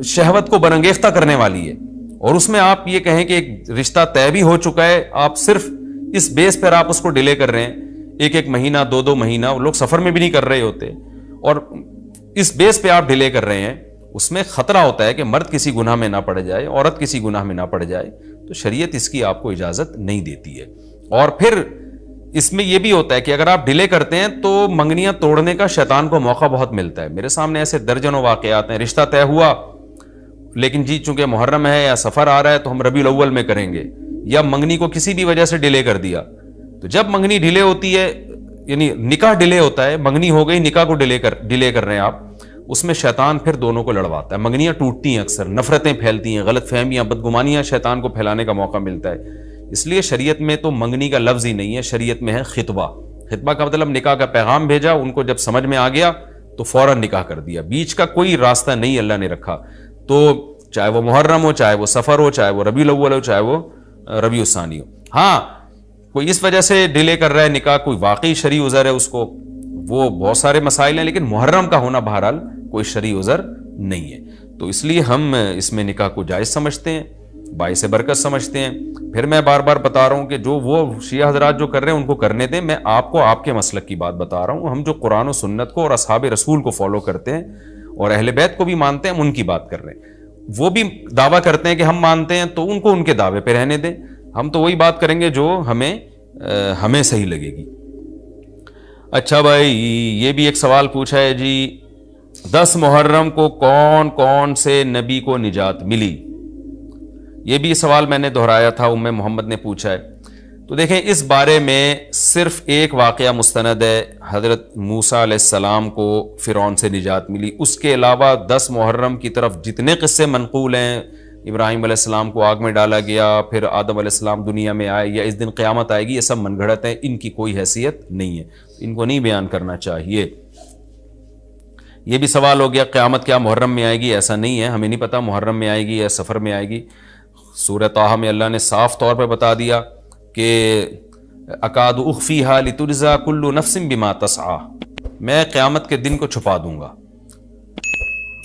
شہوت کو برانگیختہ کرنے والی ہے، اور اس میں آپ یہ کہیں کہ ایک رشتہ طے بھی ہو چکا ہے، آپ صرف اس بیس پر آپ اس کو ڈیلے کر رہے ہیں، ایک مہینہ، دو مہینہ، لوگ سفر میں بھی نہیں کر رہے ہوتے، اور اس بیس پہ آپ ڈیلے کر رہے ہیں، اس میں خطرہ ہوتا ہے کہ مرد کسی گناہ میں نہ پڑ جائے، عورت کسی گناہ میں نہ پڑ جائے، تو شریعت اس کی آپ کو اجازت نہیں دیتی ہے۔ اور پھر اس میں یہ بھی ہوتا ہے کہ اگر آپ ڈیلے کرتے ہیں تو منگنیاں توڑنے کا شیطان کو موقع بہت ملتا ہے۔ میرے سامنے ایسے درجنوں واقعات ہیں، رشتہ طے ہوا لیکن جی چونکہ محرم ہے یا سفر آ رہا ہے تو ہم ربیع الاول میں کریں گے، یا منگنی کو کسی بھی وجہ سے ڈیلے کر دیا، تو جب منگنی ڈیلے ہوتی ہے، یعنی نکاح ڈیلے ہوتا ہے، منگنی ہو گئی، نکاح کو ڈیلے کر رہے ہیں آپ، اس میں شیطان پھر دونوں کو لڑواتا ہے، منگنیاں ٹوٹتی ہیں، اکثر نفرتیں پھیلتی ہیں، غلط فہمیاں، بدگمانیاں شیطان کو پھیلانے کا موقع ملتا ہے۔ اس لیے شریعت میں تو منگنی کا لفظ ہی نہیں ہے، شریعت میں ہے خطبہ۔ خطبہ کا مطلب نکاح کا پیغام بھیجا، ان کو جب سمجھ میں آ گیا تو فوراً نکاح کر دیا، بیچ کا کوئی راستہ نہیں اللہ نے رکھا۔ تو چاہے وہ محرم ہو، چاہے وہ سفر ہو، چاہے وہ ربیع الاول ہو، چاہے وہ ربیع الثانی ہو۔ ہاں کوئی اس وجہ سے ڈیلے کر رہا ہے نکاح، کوئی واقعی شرعی عذر ہے اس کو، وہ بہت سارے مسائل ہیں، لیکن محرم کا ہونا بہرحال کوئی شرعی عذر نہیں ہے، تو اس لیے ہم اس میں نکاح کو جائز سمجھتے ہیں، باعث برکت سمجھتے ہیں۔ پھر میں بار بار بتا رہا ہوں کہ جو وہ شیعہ حضرات جو کر رہے ہیں ان کو کرنے دیں، میں آپ کو آپ کے مسلک کی بات بتا رہا ہوں۔ ہم جو قرآن و سنت کو اور اصحاب رسول کو فالو کرتے ہیں اور اہل بیت کو بھی مانتے ہیں، ہم ان کی بات کر رہے ہیں۔ وہ بھی دعویٰ کرتے ہیں کہ ہم مانتے ہیں، تو ان کو ان کے دعوے پہ رہنے دیں، ہم تو وہی بات کریں گے جو ہمیں صحیح لگے گی۔ اچھا بھائی، یہ بھی ایک سوال پوچھا ہے جی، 10 محرم کو کون کون سے نبی کو نجات ملی؟ یہ بھی سوال میں نے دہرایا تھا، ام محمد نے پوچھا ہے۔ تو دیکھیں اس بارے میں صرف ایک واقعہ مستند ہے، حضرت موسیٰ علیہ السلام کو فرعون سے نجات ملی۔ اس کے علاوہ 10 محرم کی طرف جتنے قصے منقول ہیں، ابراہیم علیہ السلام کو آگ میں ڈالا گیا، پھر آدم علیہ السلام دنیا میں آئے، یا اس دن قیامت آئے گی، یہ سب من گھڑت ہیں، ان کی کوئی حیثیت نہیں ہے، ان کو نہیں بیان کرنا چاہیے۔ یہ بھی سوال ہو گیا قیامت کیا محرم میں آئے گی؟ ایسا نہیں ہے، ہمیں نہیں پتا محرم میں آئے گی یا سفر میں آئے گی۔ سورہ طٰہٰ میں اللہ نے صاف طور پر بتا دیا کہ اکاد اخفیہا لتجزا کل نفس بما تسعی، میں قیامت کے دن کو چھپا دوں گا۔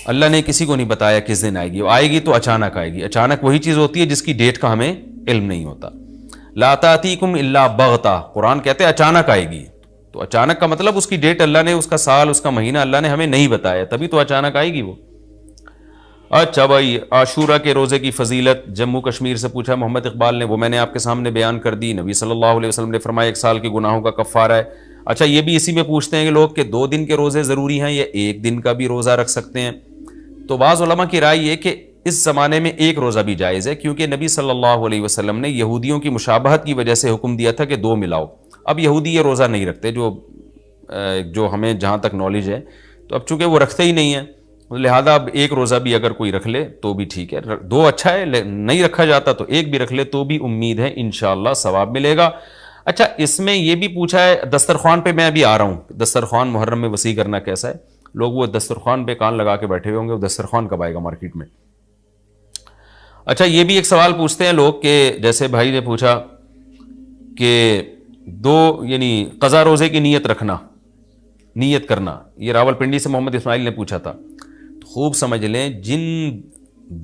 اللہ نے کسی کو نہیں بتایا کس دن آئے گی، وہ آئے گی تو اچانک آئے گی۔ اچانک وہی چیز ہوتی ہے جس کی ڈیٹ کا ہمیں علم نہیں ہوتا۔ لا تأتیکم الا بغتہ، قرآن کہتے ہیں اچانک آئے گی، تو اچانک کا مطلب اس کی ڈیٹ اللہ نے، اس کا سال، اس کا مہینہ اللہ نے ہمیں نہیں بتایا، تبھی تو اچانک آئے گی وہ۔ اچھا بھائی، عاشورہ کے روزے کی فضیلت جموں کشمیر سے پوچھا محمد اقبال نے، وہ میں نے آپ کے سامنے بیان کر دی۔ نبی صلی اللہ علیہ وسلم نے فرمایا 1 سال کے گناہوں کا کفارہ ہے۔ اچھا یہ بھی اسی میں پوچھتے ہیں کہ لوگ کہ 2 دن کے روزے ضروری ہیں یا 1 دن کا بھی روزہ رکھ سکتے ہیں؟ تو بعض علماء کی رائے یہ کہ اس زمانے میں 1 روزہ بھی جائز ہے، کیونکہ نبی صلی اللہ علیہ وسلم نے یہودیوں کی مشابہت کی وجہ سے حکم دیا تھا کہ 2 ملاؤ۔ اب یہودی یہ روزہ نہیں رکھتے، جو ہمیں جہاں تک نالج ہے، تو اب چونکہ وہ رکھتے ہی نہیں ہیں، لہذا اب 1 روزہ بھی اگر کوئی رکھ لے تو بھی ٹھیک ہے، 2 اچھا ہے، نہیں رکھا جاتا تو 1 بھی رکھ لے تو بھی امید ہے انشاءاللہ ثواب ملے گا۔ اچھا اس میں یہ بھی پوچھا ہے، دسترخوان پہ میں ابھی آ رہا ہوں، دسترخوان محرم میں وسیع کرنا کیسا ہے؟ لوگ وہ دسترخوان پہ کان لگا کے بیٹھے ہوئے ہوں گے، وہ دسترخوان کب آئے گا مارکیٹ میں؟ اچھا یہ بھی ایک سوال پوچھتے ہیں لوگ کہ جیسے بھائی نے پوچھا کہ 2 یعنی قضا روزے کی نیت کرنا، یہ راول پنڈی سے محمد اسماعیل نے پوچھا تھا۔ خوب سمجھ لیں، جن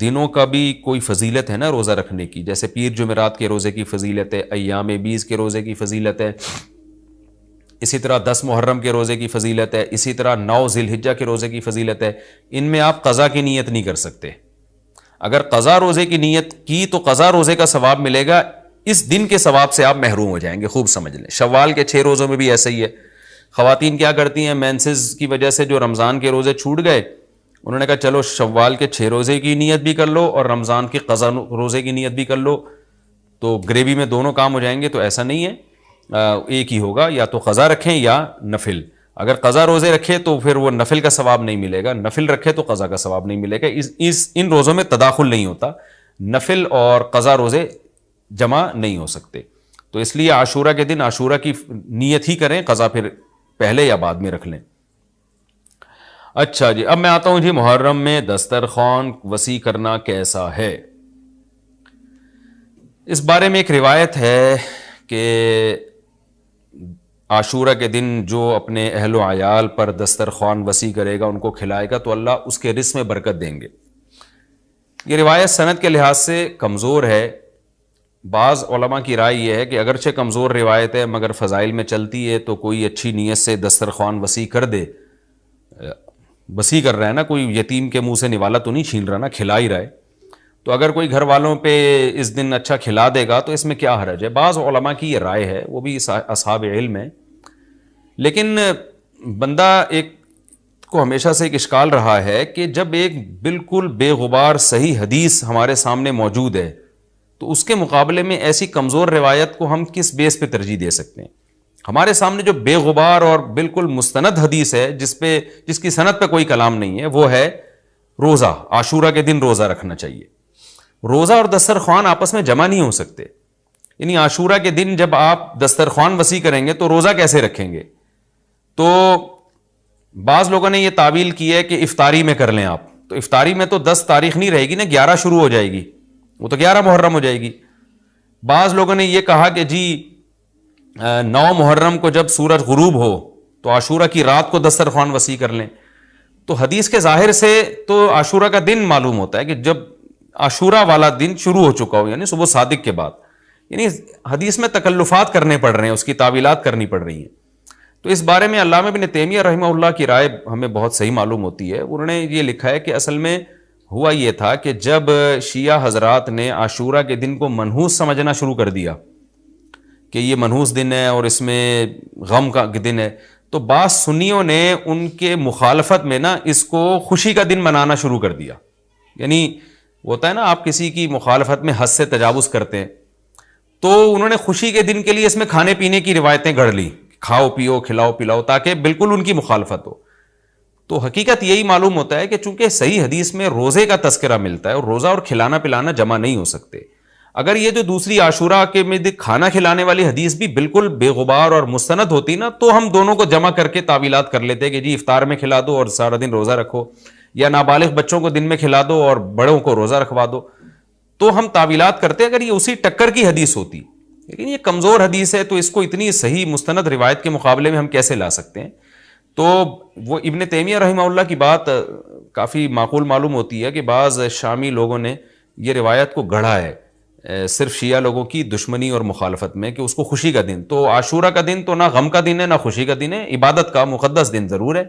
دنوں کا بھی کوئی فضیلت ہے نا روزہ رکھنے کی, جیسے پیر جمعرات کے روزے کی فضیلت ہے, ایام 20 کے روزے کی فضیلت ہے, اسی طرح 10 محرم کے روزے کی فضیلت ہے, اسی طرح 9 ذی الحجہ کے روزے کی فضیلت ہے. ان میں آپ قضا کی نیت نہیں کر سکتے. اگر قضا روزے کی نیت کی تو قضا روزے کا ثواب ملے گا, اس دن کے ثواب سے آپ محروم ہو جائیں گے. خوب سمجھ لیں, شوال کے 6 روزوں میں بھی ایسا ہی ہے. خواتین کیا کرتی ہیں, مینسز کی وجہ سے جو رمضان کے روزے چھوٹ گئے, انہوں نے کہا چلو شوال کے 6 روزے کی نیت بھی کر لو اور رمضان کی قضا روزے کی نیت بھی کر لو, تو گریوی میں دونوں کام ہو جائیں گے. تو ایسا نہیں ہے, ایک ہی ہوگا, یا تو قضا رکھیں یا نفل. اگر قضا روزے رکھے تو پھر وہ نفل کا ثواب نہیں ملے گا, نفل رکھے تو قضا کا ثواب نہیں ملے گا. ان روزوں میں تداخل نہیں ہوتا, نفل اور قضا روزے جمع نہیں ہو سکتے. تو اس لیے عاشورہ کے دن عاشورہ کی نیت ہی کریں, قضا پھر پہلے یا بعد میں رکھ لیں. اچھا جی, اب میں آتا ہوں جی محرم میں دسترخوان وسیع کرنا کیسا ہے. اس بارے میں ایک روایت ہے کہ عاشورہ کے دن جو اپنے اہل و عیال پر دسترخوان وسیع کرے گا, ان کو کھلائے گا, تو اللہ اس کے رزق میں برکت دیں گے. یہ روایت سند کے لحاظ سے کمزور ہے. بعض علماء کی رائے یہ ہے کہ اگرچہ کمزور روایت ہے مگر فضائل میں چلتی ہے, تو کوئی اچھی نیت سے دسترخوان وسیع کر دے. وسیع کر رہا ہے نا, کوئی یتیم کے منہ سے نوالا تو نہیں چھین رہا نا, کھلا ہی رہا ہے. تو اگر کوئی گھر والوں پہ اس دن اچھا کھلا دے گا تو اس میں کیا حرج ہے. بعض علماء کی یہ رائے ہے, وہ بھی اصحاب علم ہے. لیکن بندہ ایک کو ہمیشہ سے ایک اشکال رہا ہے کہ جب ایک بالکل بے غبار صحیح حدیث ہمارے سامنے موجود ہے, تو اس کے مقابلے میں ایسی کمزور روایت کو ہم کس بیس پہ ترجیح دے سکتے ہیں. ہمارے سامنے جو بے غبار اور بالکل مستند حدیث ہے, جس کی سند پہ کوئی کلام نہیں ہے, وہ ہے روزہ. عاشورہ کے دن روزہ رکھنا چاہیے. روزہ اور دسترخوان آپس میں جمع نہیں ہو سکتے. یعنی عاشورہ کے دن جب آپ دسترخوان وسیع کریں گے تو روزہ کیسے رکھیں گے. تو بعض لوگوں نے یہ تعویل کی ہے کہ افطاری میں کر لیں آپ. تو افطاری میں تو 10 تاریخ نہیں رہے گی نا, 11 شروع ہو جائے گی, وہ تو 11 محرم ہو جائے گی. بعض لوگوں نے یہ کہا کہ جی 9 محرم کو جب سورج غروب ہو تو عاشورہ کی رات کو دسترخوان وسیع کر لیں. تو حدیث کے ظاہر سے تو عاشورہ کا دن معلوم ہوتا ہے کہ جب عاشورہ والا دن شروع ہو چکا ہو, یعنی صبح صادق کے بعد. یعنی حدیث میں تکلفات کرنے پڑ رہے ہیں, اس کی تعویلات کرنی پڑ رہی ہیں. تو اس بارے میں علامہ ابن تیمیہ رحمہ اللہ کی رائے ہمیں بہت صحیح معلوم ہوتی ہے. انہوں نے یہ لکھا ہے کہ اصل میں ہوا یہ تھا کہ جب شیعہ حضرات نے عاشورہ کے دن کو منحوس سمجھنا شروع کر دیا کہ یہ منحوس دن ہے اور اس میں غم کا دن ہے, تو بعض سنیوں نے ان کے مخالفت میں نا اس کو خوشی کا دن منانا شروع کر دیا. یعنی ہوتا ہے نا, آپ کسی کی مخالفت میں حد سے تجاوز کرتے ہیں, تو انہوں نے خوشی کے دن کے لیے اس میں کھانے پینے کی روایتیں گڑھ لی, کھاؤ پیو کھلاؤ پلاؤ, تاکہ بالکل ان کی مخالفت ہو. تو حقیقت یہی معلوم ہوتا ہے کہ چونکہ صحیح حدیث میں روزے کا تذکرہ ملتا ہے, اور روزہ اور کھلانا پلانا جمع نہیں ہو سکتے. اگر یہ جو دوسری عاشورہ کے میں کھانا کھلانے والی حدیث بھی بالکل بے غبار اور مستند ہوتی نا, تو ہم دونوں کو جمع کر کے تعویلات کر لیتے کہ جی افطار میں کھلا دو اور سارا دن روزہ رکھو, یا نابالغ بچوں کو دن میں کھلا دو اور بڑوں کو روزہ رکھوا دو. تو ہم تعویلات کرتے اگر یہ اسی ٹکر کی حدیث ہوتی. لیکن یہ کمزور حدیث ہے, تو اس کو اتنی صحیح مستند روایت کے مقابلے میں ہم کیسے لا سکتے ہیں. تو وہ ابن تیمیہ رحمہ اللہ کی بات کافی معقول معلوم ہوتی ہے کہ بعض شامی لوگوں نے یہ روایت کو گڑھا ہے صرف شیعہ لوگوں کی دشمنی اور مخالفت میں, کہ اس کو خوشی کا دن. تو عاشورہ کا دن تو نہ غم کا دن ہے نہ خوشی کا دن ہے, عبادت کا مقدس دن ضرور ہے,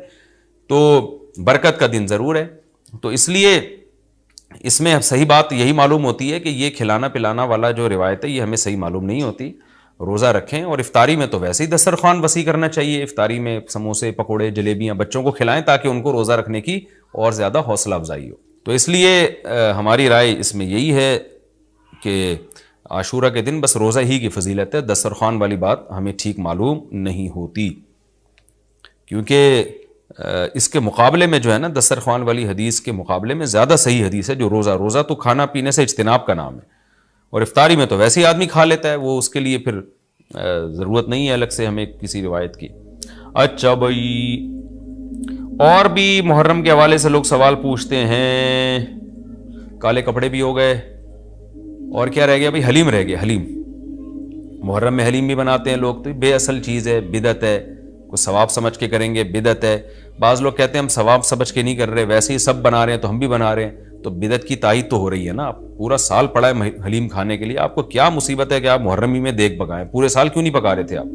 تو برکت کا دن ضرور ہے. تو اس لیے اس میں صحیح بات یہی معلوم ہوتی ہے کہ یہ کھلانا پلانا والا جو روایت ہے یہ ہمیں صحیح معلوم نہیں ہوتی. روزہ رکھیں, اور افطاری میں تو ویسے ہی دسترخوان وسیع کرنا چاہیے. افطاری میں سموسے پکوڑے جلیبیاں بچوں کو کھلائیں تاکہ ان کو روزہ رکھنے کی اور زیادہ حوصلہ افزائی ہو. تو اس لیے ہماری رائے اس میں یہی ہے کہ عاشورہ کے دن بس روزہ ہی کی فضیلت ہے, دسترخوان والی بات ہمیں ٹھیک معلوم نہیں ہوتی. کیونکہ اس کے مقابلے میں جو ہے نا, دسترخوان والی حدیث کے مقابلے میں زیادہ صحیح حدیث ہے جو روزہ تو کھانا پینے سے اجتناب کا نام ہے, اور افطاری میں تو ویسے ہی آدمی کھا لیتا ہے, وہ اس کے لیے پھر ضرورت نہیں ہے الگ سے ہمیں کسی روایت کی. اچھا بھائی, اور بھی محرم کے حوالے سے لوگ سوال پوچھتے ہیں. کالے کپڑے بھی ہو گئے, اور کیا رہ گیا بھائی, حلیم رہ گیا. حلیم محرم میں حلیم بھی بناتے ہیں لوگ, تو بے اصل چیز ہے, بدعت ہے. کوئی ثواب سمجھ کے کریں گے بدعت ہے. بعض لوگ کہتے ہیں ہم ثواب سمجھ کے نہیں کر رہے, ویسے ہی سب بنا رہے ہیں تو ہم بھی بنا رہے ہیں. تو بدعت کی تائید تو ہو رہی ہے نا. آپ پورا سال پڑا ہے حلیم کھانے کے لیے, آپ کو کیا مصیبت ہے کہ آپ محرم ہی میں دیگ پکائیں؟ پورے سال کیوں نہیں پکا رہے تھے آپ؟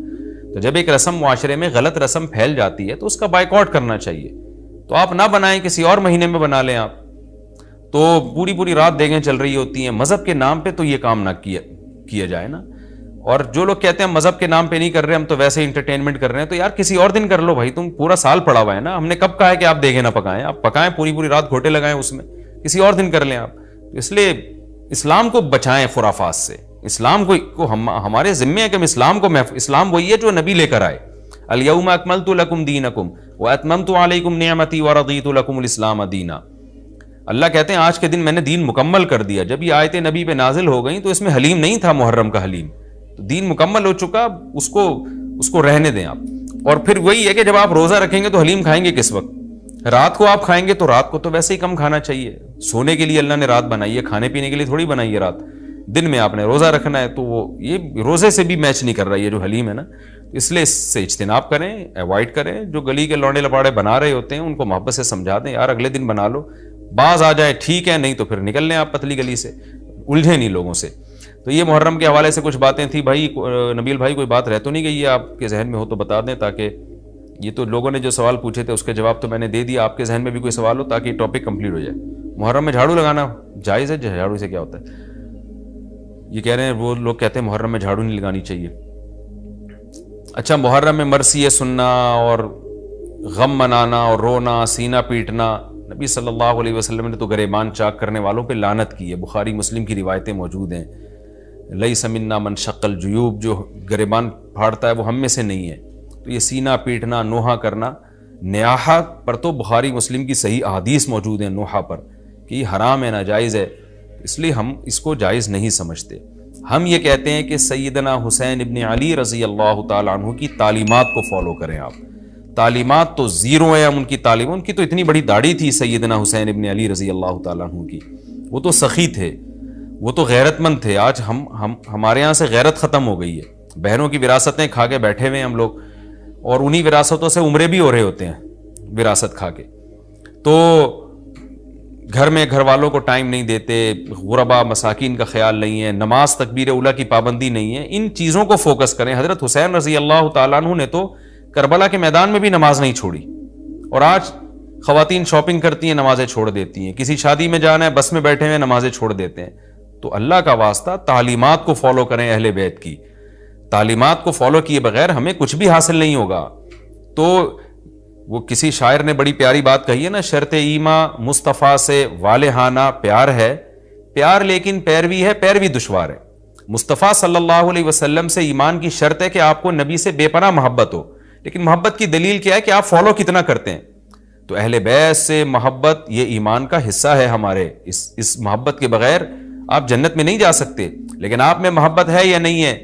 تو جب ایک رسم معاشرے میں غلط رسم پھیل جاتی ہے تو اس کا بائیکاٹ کرنا چاہیے. تو آپ نہ بنائیں, کسی اور مہینے میں بنا لیں آپ. تو پوری رات دیگیں چل رہی ہوتی ہیں, مذہب کے نام پہ تو یہ کام نہ کیا جائے نا. اور جو لوگ کہتے ہیں مذہب کے نام پہ نہیں کر رہے, ہم تو ویسے انٹرٹینمنٹ کر رہے ہیں, تو یار کسی اور دن کر لو بھائی, تم پورا سال پڑا ہوا ہے نا. ہم نے کب کہا ہے کہ آپ دیگیں نہ پکائیں؟ آپ پکائیں, پوری رات گھوٹے لگائیں اس میں, کسی اور دن کر لیں آپ. اس لیے اسلام کو بچائیں خرافات سے. اسلام کو ہمارے ذمے ہے کہ ہم اسلام کو اسلام وہی ہے جو نبی لے کر آئے. الیوم اکملت لکم دینکم واتممت علیکم نعمتی ورضیت لکم الاسلام دینا. اللہ کہتے ہیں آج کے دن میں نے دین مکمل کر دیا. جب یہ آیتیں نبی پہ نازل ہو گئیں تو اس میں حلیم نہیں تھا, محرم کا حلیم. تو دین مکمل ہو چکا, اس کو رہنے دیں آپ. اور پھر وہی ہے کہ جب آپ روزہ رکھیں گے تو حلیم کھائیں گے کس وقت؟ رات کو آپ کھائیں گے تو رات کو تو ویسے ہی کم کھانا چاہیے. سونے کے لیے اللہ نے رات بنائی ہے, کھانے پینے کے لیے تھوڑی بنائی ہے رات. دن میں آپ نے روزہ رکھنا ہے, تو وہ یہ روزے سے بھی میچ نہیں کر رہا یہ جو حلیم ہے نا. اس لیے اس سے اجتناب کریں, ایوائڈ کریں. جو گلی کے لونڈے لپاڑے بنا رہے ہوتے ہیں ان کو محبت سے سمجھا دیں, یار اگلے دن بنا لو, باز آ جائے ٹھیک ہے, نہیں تو پھر نکل لیں آپ پتلی گلی سے, الجھے نہیں لوگوں سے. تو یہ محرم کے حوالے سے کچھ باتیں تھیں. بھائی نبیل بھائی کوئی بات رہ تو نہیں گئی ہے آپ کے ذہن میں ہو تو بتا دیں, تاکہ یہ تو لوگوں نے جو سوال پوچھے تھے اس کے جواب تو میں نے دے دیا. آپ کے ذہن میں بھی کوئی سوال ہو تاکہ ٹاپک کمپلیٹ ہو جائے. محرم میں جھاڑو لگانا جائز ہے؟ جھاڑو سے کیا ہوتا ہے؟ یہ کہہ رہے ہیں وہ لوگ کہتے ہیں محرم میں جھاڑو نہیں لگانی چاہیے. اچھا, محرم میں مرثیے سننا اور غم منانا اور رونا, سینہ پیٹنا, نبی صلی اللہ علیہ وسلم نے تو گریبان چاک کرنے والوں پہ لعنت کی ہے. بخاری مسلم کی روایتیں موجود ہیں. لیس منا من شق الجیوب, جو گریبان پھاڑتا ہے وہ ہم میں سے نہیں ہے. تو یہ سینہ پیٹنا, نوحہ کرنا, نیاحہ پر تو بخاری مسلم کی صحیح احادیث موجود ہیں نوحہ پر کہ یہ حرام ہے, ناجائز ہے. اس لیے ہم اس کو جائز نہیں سمجھتے. ہم یہ کہتے ہیں کہ سیدنا حسین ابن علی رضی اللہ تعالیٰ عنہ کی تعلیمات کو فالو کریں آپ. تعلیمات تو زیرو ہیں, ہم ان کی تعلیم, ان کی تو اتنی بڑی داڑھی تھی سیدنا حسین ابن علی رضی اللہ تعالیٰ عنہ کی. وہ تو سخی تھے, وہ تو غیرت مند تھے. آج ہمارے یہاں سے غیرت ختم ہو گئی ہے. بہنوں کی وراثتیں کھا کے بیٹھے ہوئے ہیں ہم لوگ, اور انہی وراثتوں سے عمرے بھی ہو رہے ہوتے ہیں وراثت کھا کے. تو گھر میں گھر والوں کو ٹائم نہیں دیتے, غربا مساکین کا خیال نہیں ہے, نماز تکبیر اولیٰ کی پابندی نہیں ہے. ان چیزوں کو فوکس کریں. حضرت حسین رضی اللہ تعالیٰ عنہ نے تو کربلا کے میدان میں بھی نماز نہیں چھوڑی, اور آج خواتین شاپنگ کرتی ہیں نمازیں چھوڑ دیتی ہیں. کسی شادی میں جانا ہے بس میں بیٹھے ہوئے نمازیں چھوڑ دیتے ہیں. تو اللہ کا واسطہ تعلیمات کو فالو کریں اہل بیت کی. تعلیمات کو فالو کیے بغیر ہمیں کچھ بھی حاصل نہیں ہوگا. تو وہ کسی شاعر نے بڑی پیاری بات کہی ہے نا, شرط ایماں مصطفیٰ سے والہانہ پیار ہے, پیار لیکن پیروی ہے, پیروی دشوار ہے. مصطفیٰ صلی اللہ علیہ وسلم سے ایمان کی شرط ہے کہ آپ کو نبی سے بے پناہ محبت ہو, لیکن محبت کی دلیل کیا ہے کہ آپ فالو کتنا کرتے ہیں. تو اہل بیت سے محبت یہ ایمان کا حصہ ہے ہمارے. اس محبت کے بغیر آپ جنت میں نہیں جا سکتے. لیکن آپ میں محبت ہے یا نہیں ہے,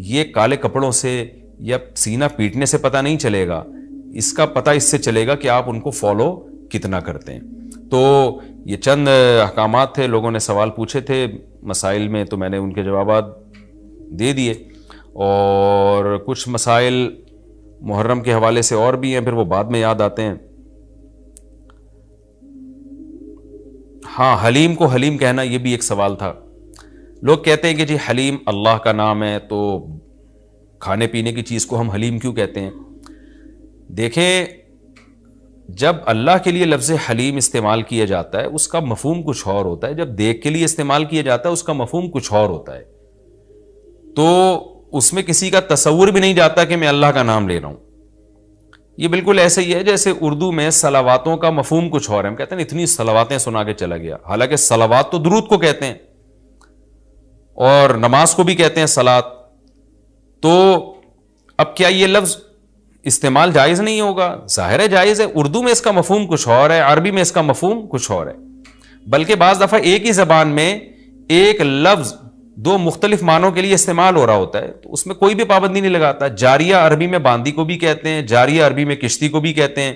یہ کالے کپڑوں سے یا سینہ پیٹنے سے پتہ نہیں چلے گا. اس کا پتہ اس سے چلے گا کہ آپ ان کو فالو کتنا کرتے ہیں. تو یہ چند احکامات تھے. لوگوں نے سوال پوچھے تھے مسائل میں, تو میں نے ان کے جوابات دے دیے. اور کچھ مسائل محرم کے حوالے سے اور بھی ہیں, پھر وہ بعد میں یاد آتے ہیں. ہاں, حلیم کو حلیم کہنا یہ بھی ایک سوال تھا. لوگ کہتے ہیں کہ جی حلیم اللہ کا نام ہے, تو کھانے پینے کی چیز کو ہم حلیم کیوں کہتے ہیں؟ دیکھیں, جب اللہ کے لیے لفظ حلیم استعمال کیا جاتا ہے اس کا مفہوم کچھ اور ہوتا ہے. جب دیکھ کے لیے استعمال کیا جاتا ہے اس کا مفہوم کچھ اور ہوتا ہے. تو اس میں کسی کا تصور بھی نہیں جاتا کہ میں اللہ کا نام لے رہا ہوں. یہ بالکل ایسے ہی ہے جیسے اردو میں صلواتوں کا مفہوم کچھ اور ہے. ہم کہتے ہیں اتنی صلواتیں سنا کے چلا گیا, حالانکہ صلوات تو درود کو کہتے ہیں, اور نماز کو بھی کہتے ہیں صلات. تو اب کیا یہ لفظ استعمال جائز نہیں ہوگا؟ ظاہر ہے جائز ہے. اردو میں اس کا مفہوم کچھ اور ہے, عربی میں اس کا مفہوم کچھ اور ہے. بلکہ بعض دفعہ ایک ہی زبان میں ایک لفظ دو مختلف معنوں کے لیے استعمال ہو رہا ہوتا ہے, تو اس میں کوئی بھی پابندی نہیں لگاتا. جاریہ عربی میں باندی کو بھی کہتے ہیں, جاریہ عربی میں کشتی کو بھی کہتے ہیں.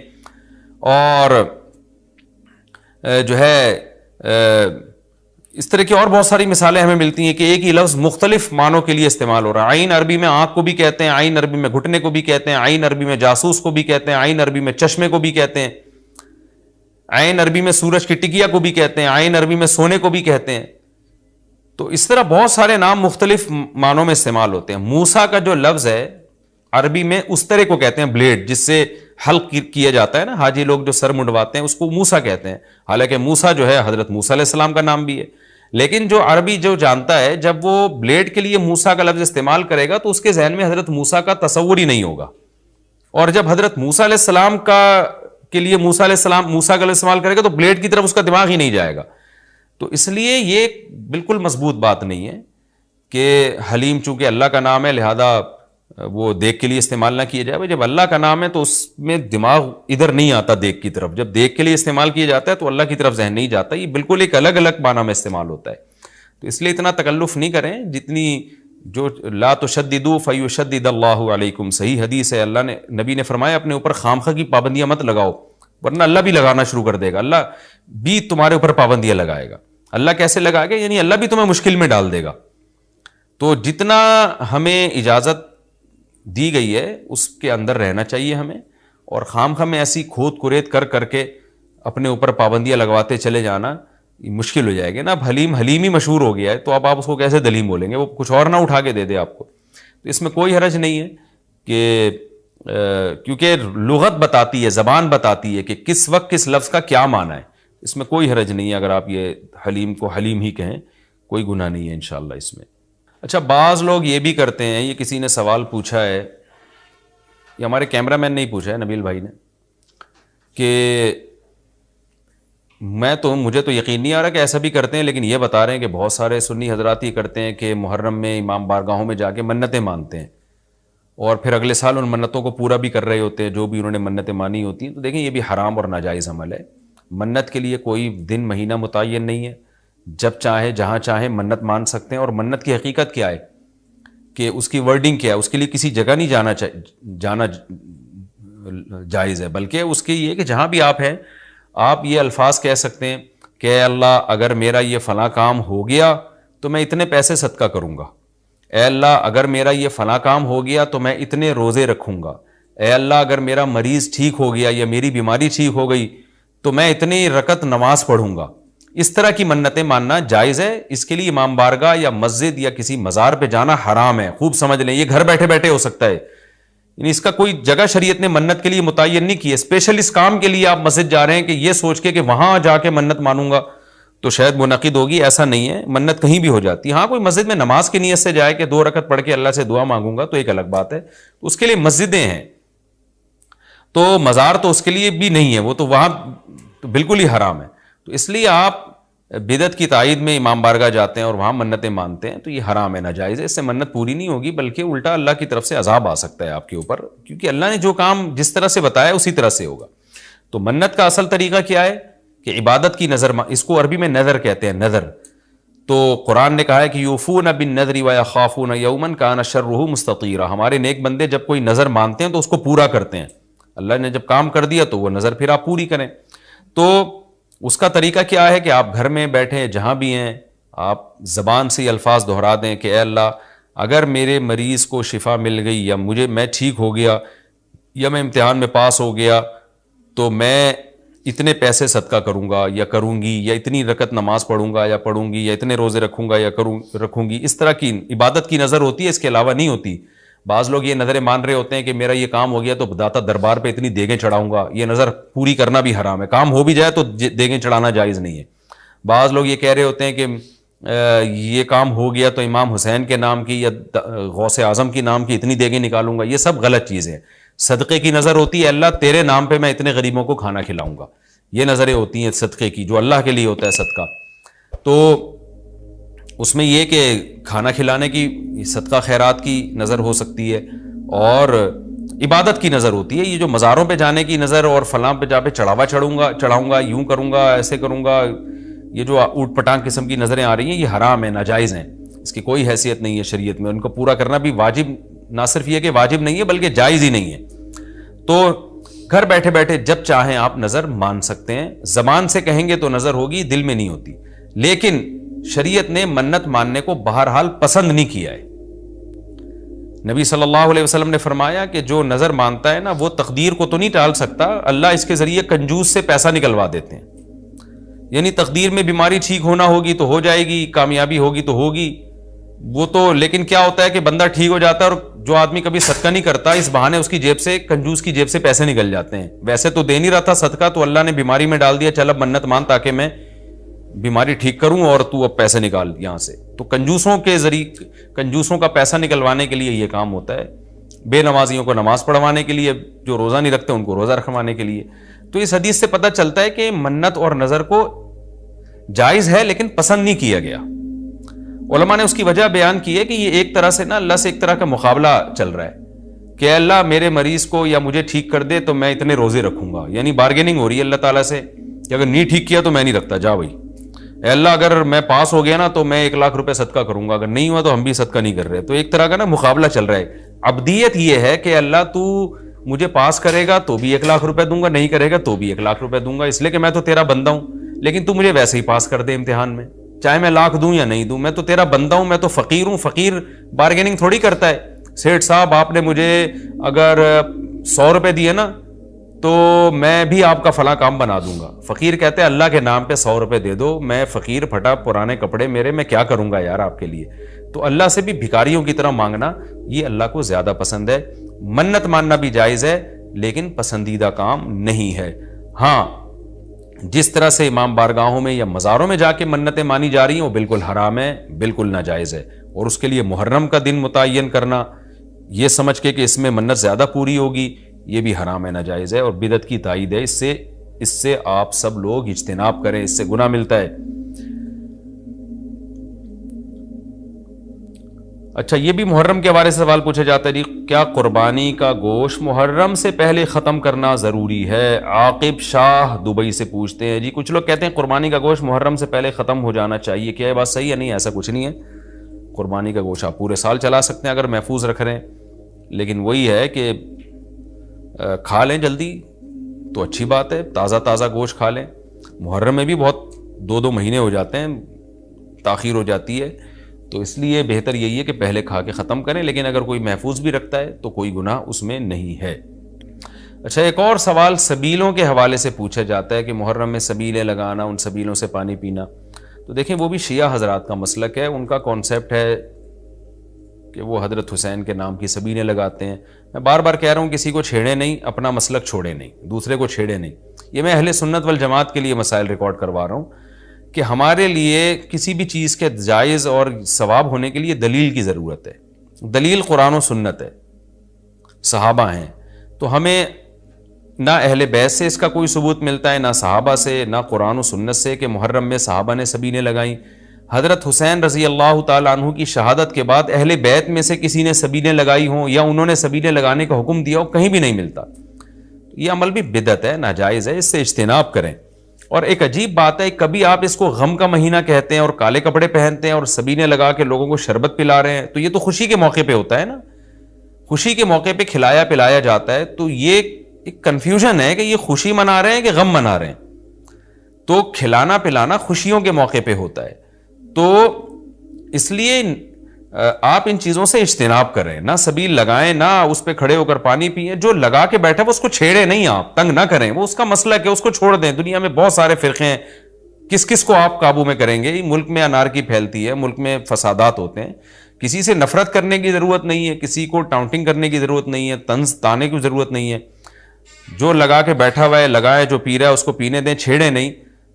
اور جو ہے اس طرح کی اور بہت ساری مثالیں ہمیں ملتی ہیں کہ ایک ہی لفظ مختلف معنوں کے لیے استعمال ہو رہا ہے. عین عربی میں آنکھ کو بھی کہتے ہیں, عین عربی میں گھٹنے کو بھی کہتے ہیں, عین عربی میں جاسوس کو بھی کہتے ہیں, عین عربی میں چشمے کو بھی کہتے ہیں, عین عربی میں سورج کی ٹکیا کو بھی کہتے ہیں, عین عربی میں سونے کو بھی کہتے ہیں. تو اس طرح بہت سارے نام مختلف معنوں میں استعمال ہوتے ہیں. موسیٰ کا جو لفظ ہے عربی میں استرے کو کہتے ہیں, بلیڈ جس سے حلق کیا جاتا ہے نا, حاجی لوگ جو سر منڈواتے ہیں اس کو موسیٰ کہتے ہیں. حالانکہ موسیٰ جو ہے حضرت موسیٰ علیہ السلام کا نام بھی ہے, لیکن جو عربی جو جانتا ہے جب وہ بلیڈ کے لیے موسیٰ کا لفظ استعمال کرے گا تو اس کے ذہن میں حضرت موسیٰ کا تصور ہی نہیں ہوگا. اور جب حضرت موسیٰ علیہ السلام کے لیے موسیٰ کا استعمال کرے گا تو بلیڈ کی طرف اس کا دماغ ہی نہیں جائے گا. تو اس لیے یہ بالکل مضبوط بات نہیں ہے کہ حلیم چونکہ اللہ کا نام ہے لہذا وہ دیکھ کے لیے استعمال نہ کیا جائے. جب اللہ کا نام ہے تو اس میں دماغ ادھر نہیں آتا دیکھ کی طرف, جب دیکھ کے لیے استعمال کیا جاتا ہے تو اللہ کی طرف ذہن نہیں جاتا. یہ بالکل ایک الگ الگ معنی میں استعمال ہوتا ہے. تو اس لیے اتنا تکلف نہیں کریں جتنی جو لا تشددوا فیشدد اللہ علیکم, صحیح حدیث ہے, اللہ نے نبی نے فرمایا اپنے اوپر خامخواہ کی پابندیاں مت لگاؤ ورنہ اللہ بھی لگانا شروع کر دے گا, اللہ بھی تمہارے اوپر پابندیاں لگائے گا. اللہ کیسے لگائے گا, یعنی اللہ بھی تمہیں مشکل میں ڈال دے گا. تو جتنا ہمیں اجازت دی گئی ہے اس کے اندر رہنا چاہیے ہمیں, اور خامخواہ میں ایسی کھود کرید کر کے اپنے اوپر پابندیاں لگواتے چلے جانا مشکل ہو جائے گی نا. اب حلیم ہی مشہور ہو گیا ہے تو اب آپ اس کو کیسے دلیم بولیں گے, وہ کچھ اور نہ اٹھا کے دے دے آپ کو. تو اس میں کوئی حرج نہیں ہے کہ کیونکہ لغت بتاتی ہے, زبان بتاتی ہے کہ کس وقت کس لفظ کا کیا معنی ہے. اس میں کوئی حرج نہیں ہے اگر آپ یہ حلیم کو حلیم ہی کہیں, کوئی گناہ نہیں ہے انشاءاللہ اس میں. اچھا, بعض لوگ یہ بھی کرتے ہیں, یہ کسی نے سوال پوچھا ہے, یہ ہمارے کیمرہ مین نے ہی پوچھا ہے, نبیل بھائی نے, کہ مجھے تو یقین نہیں آ رہا کہ ایسا بھی کرتے ہیں, لیکن یہ بتا رہے ہیں کہ بہت سارے سنی حضرات یہ کرتے ہیں کہ محرم میں امام بارگاہوں میں جا کے منتیں مانتے ہیں اور پھر اگلے سال ان منتوں کو پورا بھی کر رہے ہوتے ہیں جو بھی انہوں نے منتیں مانی ہوتی ہیں. تو دیکھیں یہ بھی حرام اور ناجائز عمل ہے. منت کے لیے کوئی دن مہینہ متعین نہیں ہے, جب چاہے جہاں چاہے منت مان سکتے ہیں. اور منت کی حقیقت کیا ہے کہ اس کی ورڈنگ کیا ہے, اس کے لیے کسی جگہ نہیں جانا جائز ہے, بلکہ اس کے یہ کہ جہاں بھی آپ ہیں آپ یہ الفاظ کہہ سکتے ہیں کہ اے اللہ اگر میرا یہ فلاں کام ہو گیا تو میں اتنے پیسے صدقہ کروں گا, اے اللہ اگر میرا یہ فلاں کام ہو گیا تو میں اتنے روزے رکھوں گا, اے اللہ اگر میرا مریض ٹھیک ہو گیا یا میری بیماری ٹھیک ہو گئی تو میں اتنی رکعت نماز پڑھوں گا. اس طرح کی منتیں ماننا جائز ہے. اس کے لیے امام بارگاہ یا مسجد یا کسی مزار پہ جانا حرام ہے. خوب سمجھ لیں, یہ گھر بیٹھے بیٹھے ہو سکتا ہے, یعنی اس کا کوئی جگہ شریعت نے منت کے لیے متعین نہیں کی ہے. اسپیشل اس کام کے لیے آپ مسجد جا رہے ہیں کہ یہ سوچ کے کہ وہاں جا کے منت مانوں گا تو شاید منعقد ہوگی, ایسا نہیں ہے. منت کہیں بھی ہو جاتی ہے. ہاں کوئی مسجد میں نماز کی نیت سے جائے کہ 2 رکعت پڑھ کے اللہ سے دعا مانگوں گا تو ایک الگ بات ہے, اس کے لیے مسجدیں ہیں. تو مزار تو اس کے لیے بھی نہیں ہے, وہ تو وہاں تو بالکل ہی حرام ہے. تو اس لیے آپ بدعت کی تائید میں امام بارگاہ جاتے ہیں اور وہاں منتیں مانتے ہیں تو یہ حرام ہے, ناجائز ہے. اس سے منت پوری نہیں ہوگی بلکہ الٹا اللہ کی طرف سے عذاب آ سکتا ہے آپ کے اوپر, کیونکہ اللہ نے جو کام جس طرح سے بتایا اسی طرح سے ہوگا. تو منت کا اصل طریقہ کیا ہے کہ عبادت کی نظر, اس کو عربی میں نظر کہتے ہیں, نظر. تو قرآن نے کہا ہے کہ یوفون بالنذر ویخافون یوما کان شرہ مستطیرا. ہمارے نیک بندے جب کوئی نظر مانتے ہیں تو اس کو پورا کرتے ہیں. اللہ نے جب کام کر دیا تو وہ نظر پھر آپ پوری کریں. تو اس کا طریقہ کیا ہے کہ آپ گھر میں بیٹھیں جہاں بھی ہیں آپ زبان سے یہ الفاظ دہرا دیں کہ اے اللہ اگر میرے مریض کو شفا مل گئی یا میں ٹھیک ہو گیا یا میں امتحان میں پاس ہو گیا تو میں اتنے پیسے صدقہ کروں گا یا کروں گی, یا اتنی رکعت نماز پڑھوں گا یا پڑھوں گی, یا اتنے روزے رکھوں گا یا رکھوں گی. اس طرح کی عبادت کی نظر ہوتی ہے, اس کے علاوہ نہیں ہوتی. بعض لوگ یہ نظریں مان رہے ہوتے ہیں کہ میرا یہ کام ہو گیا تو داتا دربار پہ اتنی دیگیں چڑھاؤں گا. یہ نظر پوری کرنا بھی حرام ہے. کام ہو بھی جائے تو دیگیں چڑھانا جائز نہیں ہے. بعض لوگ یہ کہہ رہے ہوتے ہیں کہ یہ کام ہو گیا تو امام حسین کے نام کی یا غوث اعظم کی نام کی اتنی دیگیں نکالوں گا. یہ سب غلط چیزیں. صدقے کی نظر ہوتی ہے اللہ تیرے نام پہ میں اتنے غریبوں کو کھانا کھلاؤں گا. یہ نظریں ہوتی ہیں صدقے کی, جو اللہ کے لیے ہوتا ہے صدقہ. تو اس میں یہ کہ کھانا کھلانے کی صدقہ خیرات کی نظر ہو سکتی ہے اور عبادت کی نظر ہوتی ہے. یہ جو مزاروں پہ جانے کی نظر اور فلاں پہ جا پہ چڑھاؤں گا, یوں کروں گا, ایسے کروں گا, یہ جو اوٹ پٹانگ قسم کی نظریں آ رہی ہیں یہ حرام ہیں, ناجائز ہیں. اس کی کوئی حیثیت نہیں ہے شریعت میں. ان کو پورا کرنا بھی واجب, نہ صرف یہ کہ واجب نہیں ہے بلکہ جائز ہی نہیں ہے. تو گھر بیٹھے بیٹھے جب چاہیں آپ نظر مان سکتے ہیں. زبان سے کہیں گے تو نظر ہوگی, دل میں نہیں ہوتی. لیکن شریعت نے منت ماننے کو بہرحال پسند نہیں کیا ہے. نبی صلی اللہ علیہ وسلم نے فرمایا کہ جو نظر مانتا ہے نا وہ تقدیر کو تو نہیں ٹال سکتا، اللہ اس کے ذریعے کنجوس سے پیسہ نکلوا دیتے ہیں. یعنی تقدیر میں بیماری ٹھیک ہونا ہوگی تو ہو جائے گی، کامیابی ہوگی تو ہوگی وہ تو، لیکن کیا ہوتا ہے کہ بندہ ٹھیک ہو جاتا ہے اور جو آدمی کبھی صدقہ نہیں کرتا اس بہانے اس کی جیب سے، کنجوس کی جیب سے پیسے نکل جاتے ہیں. ویسے تو دے نہیں رہا تھا صدقہ، تو اللہ نے بیماری میں ڈال دیا، چل اب منت مان تاکہ میں بیماری ٹھیک کروں اور تو اب پیسے نکال یہاں سے. تو کنجوسوں کے ذریعے، کنجوسوں کا پیسہ نکلوانے کے لیے یہ کام ہوتا ہے، بے نمازیوں کو نماز پڑھوانے کے لیے، جو روزہ نہیں رکھتے ان کو روزہ رکھوانے کے لیے. تو اس حدیث سے پتہ چلتا ہے کہ منت اور نظر کو جائز ہے لیکن پسند نہیں کیا گیا. علماء نے اس کی وجہ بیان کی ہے کہ یہ ایک طرح سے نا اللہ سے ایک طرح کا مقابلہ چل رہا ہے کہ اللہ میرے مریض کو یا مجھے ٹھیک کر دے تو میں اتنے روزے رکھوں گا. یعنی بارگیننگ ہو رہی ہے اللہ تعالیٰ سے کہ اگر نہیں ٹھیک کیا تو میں نہیں رکھتا، جا بھائی. اے اللہ اگر میں پاس ہو گیا نا تو میں 1,00,000 روپے صدقہ کروں گا، اگر نہیں ہوا تو ہم بھی صدقہ نہیں کر رہے. تو ایک طرح کا نا مقابلہ چل رہا ہے. عبدیت یہ ہے کہ اللہ تو مجھے پاس کرے گا تو بھی 1,00,000 روپے دوں گا، نہیں کرے گا تو بھی 1,00,000 روپے دوں گا، اس لیے کہ میں تو تیرا بندہ ہوں. لیکن تو مجھے ویسے ہی پاس کر دے امتحان میں، چاہے میں 1,00,000 دوں یا نہیں دوں، میں تو تیرا بندہ ہوں، میں تو فقیر ہوں. فقیر بارگیننگ تھوڑی کرتا ہے. سیٹھ صاحب آپ نے مجھے اگر 100 روپے دیے نا تو میں بھی آپ کا فلاں کام بنا دوں گا. فقیر کہتے ہیں اللہ کے نام پہ 100 روپے دے دو، میں فقیر پھٹا، پرانے کپڑے میرے، میں کیا کروں گا یار آپ کے لیے. تو اللہ سے بھی بھکاریوں کی طرح مانگنا یہ اللہ کو زیادہ پسند ہے. منت ماننا بھی جائز ہے لیکن پسندیدہ کام نہیں ہے. ہاں جس طرح سے امام بارگاہوں میں یا مزاروں میں جا کے منتیں مانی جا رہی ہیں وہ بالکل حرام ہے، بالکل ناجائز ہے. اور اس کے لیے محرم کا دن متعین کرنا یہ سمجھ کے کہ اس میں منت زیادہ پوری ہوگی، یہ بھی حرام ہے، ناجائز ہے اور بدعت کی تائید ہے. اس سے آپ سب لوگ اجتناب کریں، اس سے گناہ ملتا ہے. اچھا یہ بھی محرم کے حوالے سے سوال پوچھا جاتا ہے جی، کیا قربانی کا گوشت محرم سے پہلے ختم کرنا ضروری ہے؟ عاقب شاہ دبئی سے پوچھتے ہیں جی. کچھ لوگ کہتے ہیں قربانی کا گوشت محرم سے پہلے ختم ہو جانا چاہیے، کیا یہ بات صحیح ہے؟ نہیں، ایسا کچھ نہیں ہے. قربانی کا گوشت آپ پورے سال چلا سکتے ہیں اگر محفوظ رکھ رہے ہیں، لیکن وہی ہے کہ کھا لیں جلدی تو اچھی بات ہے، تازہ تازہ گوشت کھا لیں. محرم میں بھی بہت 2 مہینے ہو جاتے ہیں، تاخیر ہو جاتی ہے، تو اس لیے بہتر یہی ہے کہ پہلے کھا کے ختم کریں. لیکن اگر کوئی محفوظ بھی رکھتا ہے تو کوئی گناہ اس میں نہیں ہے. اچھا ایک اور سوال سبیلوں کے حوالے سے پوچھا جاتا ہے کہ محرم میں سبیلیں لگانا، ان سبیلوں سے پانی پینا. تو دیکھیں وہ بھی شیعہ حضرات کا مسلک ہے، ان کا کانسیپٹ ہے کہ وہ حضرت حسین کے نام کی سبیلیں لگاتے ہیں. میں بار بار کہہ رہا ہوں کسی کو چھیڑے نہیں، اپنا مسلک چھوڑے نہیں، دوسرے کو چھیڑے نہیں. یہ میں اہل سنت والجماعت کے لیے مسائل ریکارڈ کروا رہا ہوں کہ ہمارے لیے کسی بھی چیز کے جائز اور ثواب ہونے کے لیے دلیل کی ضرورت ہے. دلیل قرآن و سنت ہے، صحابہ ہیں. تو ہمیں نہ اہل بیت سے اس کا کوئی ثبوت ملتا ہے، نہ صحابہ سے، نہ قرآن و سنت سے کہ محرم میں صحابہ نے سبیلیں لگائیں. حضرت حسین رضی اللہ تعالیٰ عنہ کی شہادت کے بعد اہل بیت میں سے کسی نے سبیلیں لگائی ہوں یا انہوں نے سبیلیں لگانے کا حکم دیا ہو، کہیں بھی نہیں ملتا. یہ عمل بھی بدعت ہے، ناجائز ہے، اس سے اجتناب کریں. اور ایک عجیب بات ہے، کبھی آپ اس کو غم کا مہینہ کہتے ہیں اور کالے کپڑے پہنتے ہیں اور سبیلیں لگا کے لوگوں کو شربت پلا رہے ہیں. تو یہ تو خوشی کے موقع پہ ہوتا ہے نا، خوشی کے موقع پہ کھلایا پلایا جاتا ہے. تو یہ ایک کنفیوژن ہے کہ یہ خوشی منا رہے ہیں کہ غم منا رہے ہیں. تو کھلانا پلانا خوشیوں کے موقع پہ ہوتا ہے، تو اس لیے آپ ان چیزوں سے اجتناب کریں، نہ سبیل لگائیں، نہ اس پہ کھڑے ہو کر پانی پئیں. جو لگا کے بیٹھا وہ اس کو چھیڑے نہیں، آپ تنگ نہ کریں، وہ اس کا مسئلہ ہے کہ اس کو چھوڑ دیں. دنیا میں بہت سارے فرقے ہیں، کس کس کو آپ قابو میں کریں گے؟ ملک میں انارکی پھیلتی ہے، ملک میں فسادات ہوتے ہیں. کسی سے نفرت کرنے کی ضرورت نہیں ہے، کسی کو ٹاؤنٹنگ کرنے کی ضرورت نہیں ہے، طنز تانے کی ضرورت نہیں ہے. جو لگا کے بیٹھا ہوا ہے لگائے، جو پی رہا ہے اس کو پینے دیں، چھیڑے نہیں.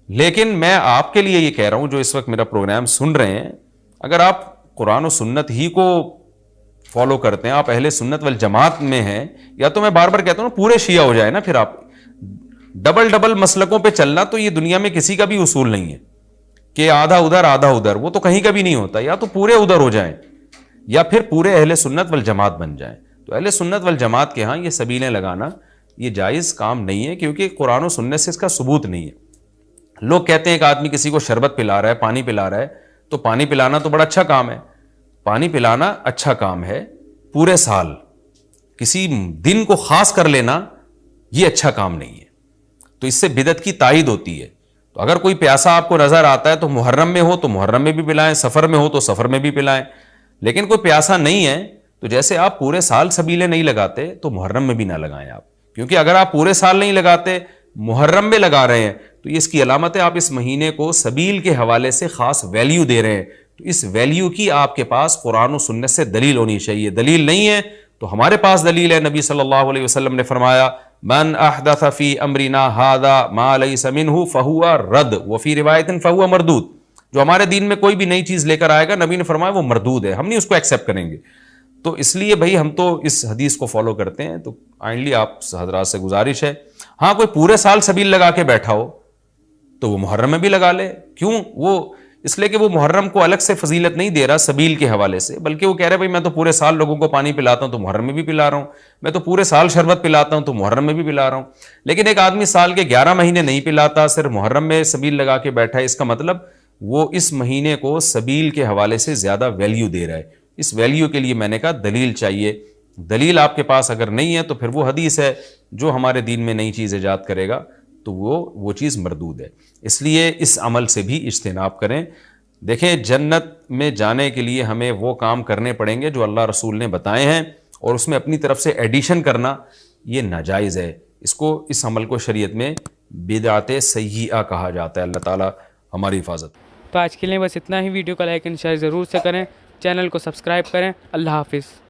لیکن میں آپ کے لیے یہ کہہ رہا ہوں جو اس وقت میرا پروگرام سن رہے ہیں، اگر آپ قرآن و سنت ہی کو فالو کرتے ہیں، آپ اہل سنت والجماعت میں ہیں، یا تو میں بار بار کہتا ہوں پورے شیعہ ہو جائے نا. پھر آپ ڈبل مسلکوں پہ چلنا تو یہ دنیا میں کسی کا بھی اصول نہیں ہے کہ آدھا ادھر آدھا ادھر، وہ تو کہیں کا بھی نہیں ہوتا. یا تو پورے ادھر ہو جائیں یا پھر پورے اہل سنت والجماعت بن جائیں. تو اہل سنت والجماعت کے ہاں یہ سبیلیں لگانا یہ جائز کام نہیں ہے، کیونکہ قرآن و سنت سے اس کا ثبوت نہیں ہے. لوگ کہتے ہیں کہ آدمی کسی کو شربت پلا رہا ہے، پانی پلا رہا ہے، تو پانی پلانا تو بڑا اچھا کام ہے. پانی پلانا اچھا کام ہے، پورے سال کسی دن کو خاص کر لینا یہ اچھا کام نہیں ہے. تو اس سے بدعت کی تائید ہوتی ہے. تو اگر کوئی پیاسا آپ کو نظر آتا ہے تو محرم میں ہو تو محرم میں بھی پلائیں، سفر میں ہو تو سفر میں بھی پلائیں. لیکن کوئی پیاسا نہیں ہے تو جیسے آپ پورے سال سبیلیں نہیں لگاتے تو محرم میں بھی نہ لگائیں آپ، کیونکہ اگر آپ پورے سال نہیں لگاتے محرم میں لگا رہے ہیں تو اس کی علامت ہے آپ اس مہینے کو سبیل کے حوالے سے خاص ویلیو دے رہے ہیں. تو اس ویلیو کی آپ کے پاس قرآن و سنت سے دلیل ہونی چاہیے. دلیل نہیں ہے تو ہمارے پاس دلیل ہے. نبی صلی اللہ علیہ وسلم نے فرمایا من احدث فی امرنا ھذا ما لیس منہ فہو رد وفی روایت فہو مردود. جو ہمارے دین میں کوئی بھی نئی چیز لے کر آئے گا نبی نے فرمایا وہ مردود ہے، ہم نہیں اس کو ایکسیپٹ کریں گے. تو اس لیے بھائی ہم تو اس حدیث کو فالو کرتے ہیں. تو کائنڈلی آپ حضرات سے گزارش ہے، ہاں کوئی پورے سال سبیل لگا کے بیٹھا ہو تو وہ محرم میں بھی لگا لے. کیوں؟ وہ اس لیے کہ وہ محرم کو الگ سے فضیلت نہیں دے رہا سبیل کے حوالے سے، بلکہ وہ کہہ رہے بھائی میں تو پورے سال لوگوں کو پانی پلاتا ہوں تو محرم میں بھی پلا رہا ہوں، میں تو پورے سال شربت پلاتا ہوں تو محرم میں بھی پلا رہا ہوں. لیکن ایک آدمی سال کے 11 مہینے نہیں پلاتا، صرف محرم میں سبیل لگا کے بیٹھا ہے، اس کا مطلب وہ اس مہینے کو سبیل کے حوالے سے زیادہ ویلیو دے رہا ہے. اس ویلیو کے لیے میں نے کہا دلیل چاہیے. دلیل آپ کے پاس اگر نہیں ہے تو پھر وہ حدیث ہے جو ہمارے دین میں نئی چیز ایجاد کرے گا تو وہ چیز مردود ہے. اس لیے اس عمل سے بھی اجتناب کریں. دیکھیں جنت میں جانے کے لیے ہمیں وہ کام کرنے پڑیں گے جو اللہ رسول نے بتائے ہیں، اور اس میں اپنی طرف سے ایڈیشن کرنا یہ ناجائز ہے. اس عمل کو شریعت میں بدعت سیئہ کہا جاتا ہے. اللہ تعالیٰ ہماری حفاظت. تو آج کے لیے بس اتنا ہی. ویڈیو کو لائک اینڈ شیئر ضرور سے کریں، چینل کو سبسکرائب کریں. اللہ حافظ.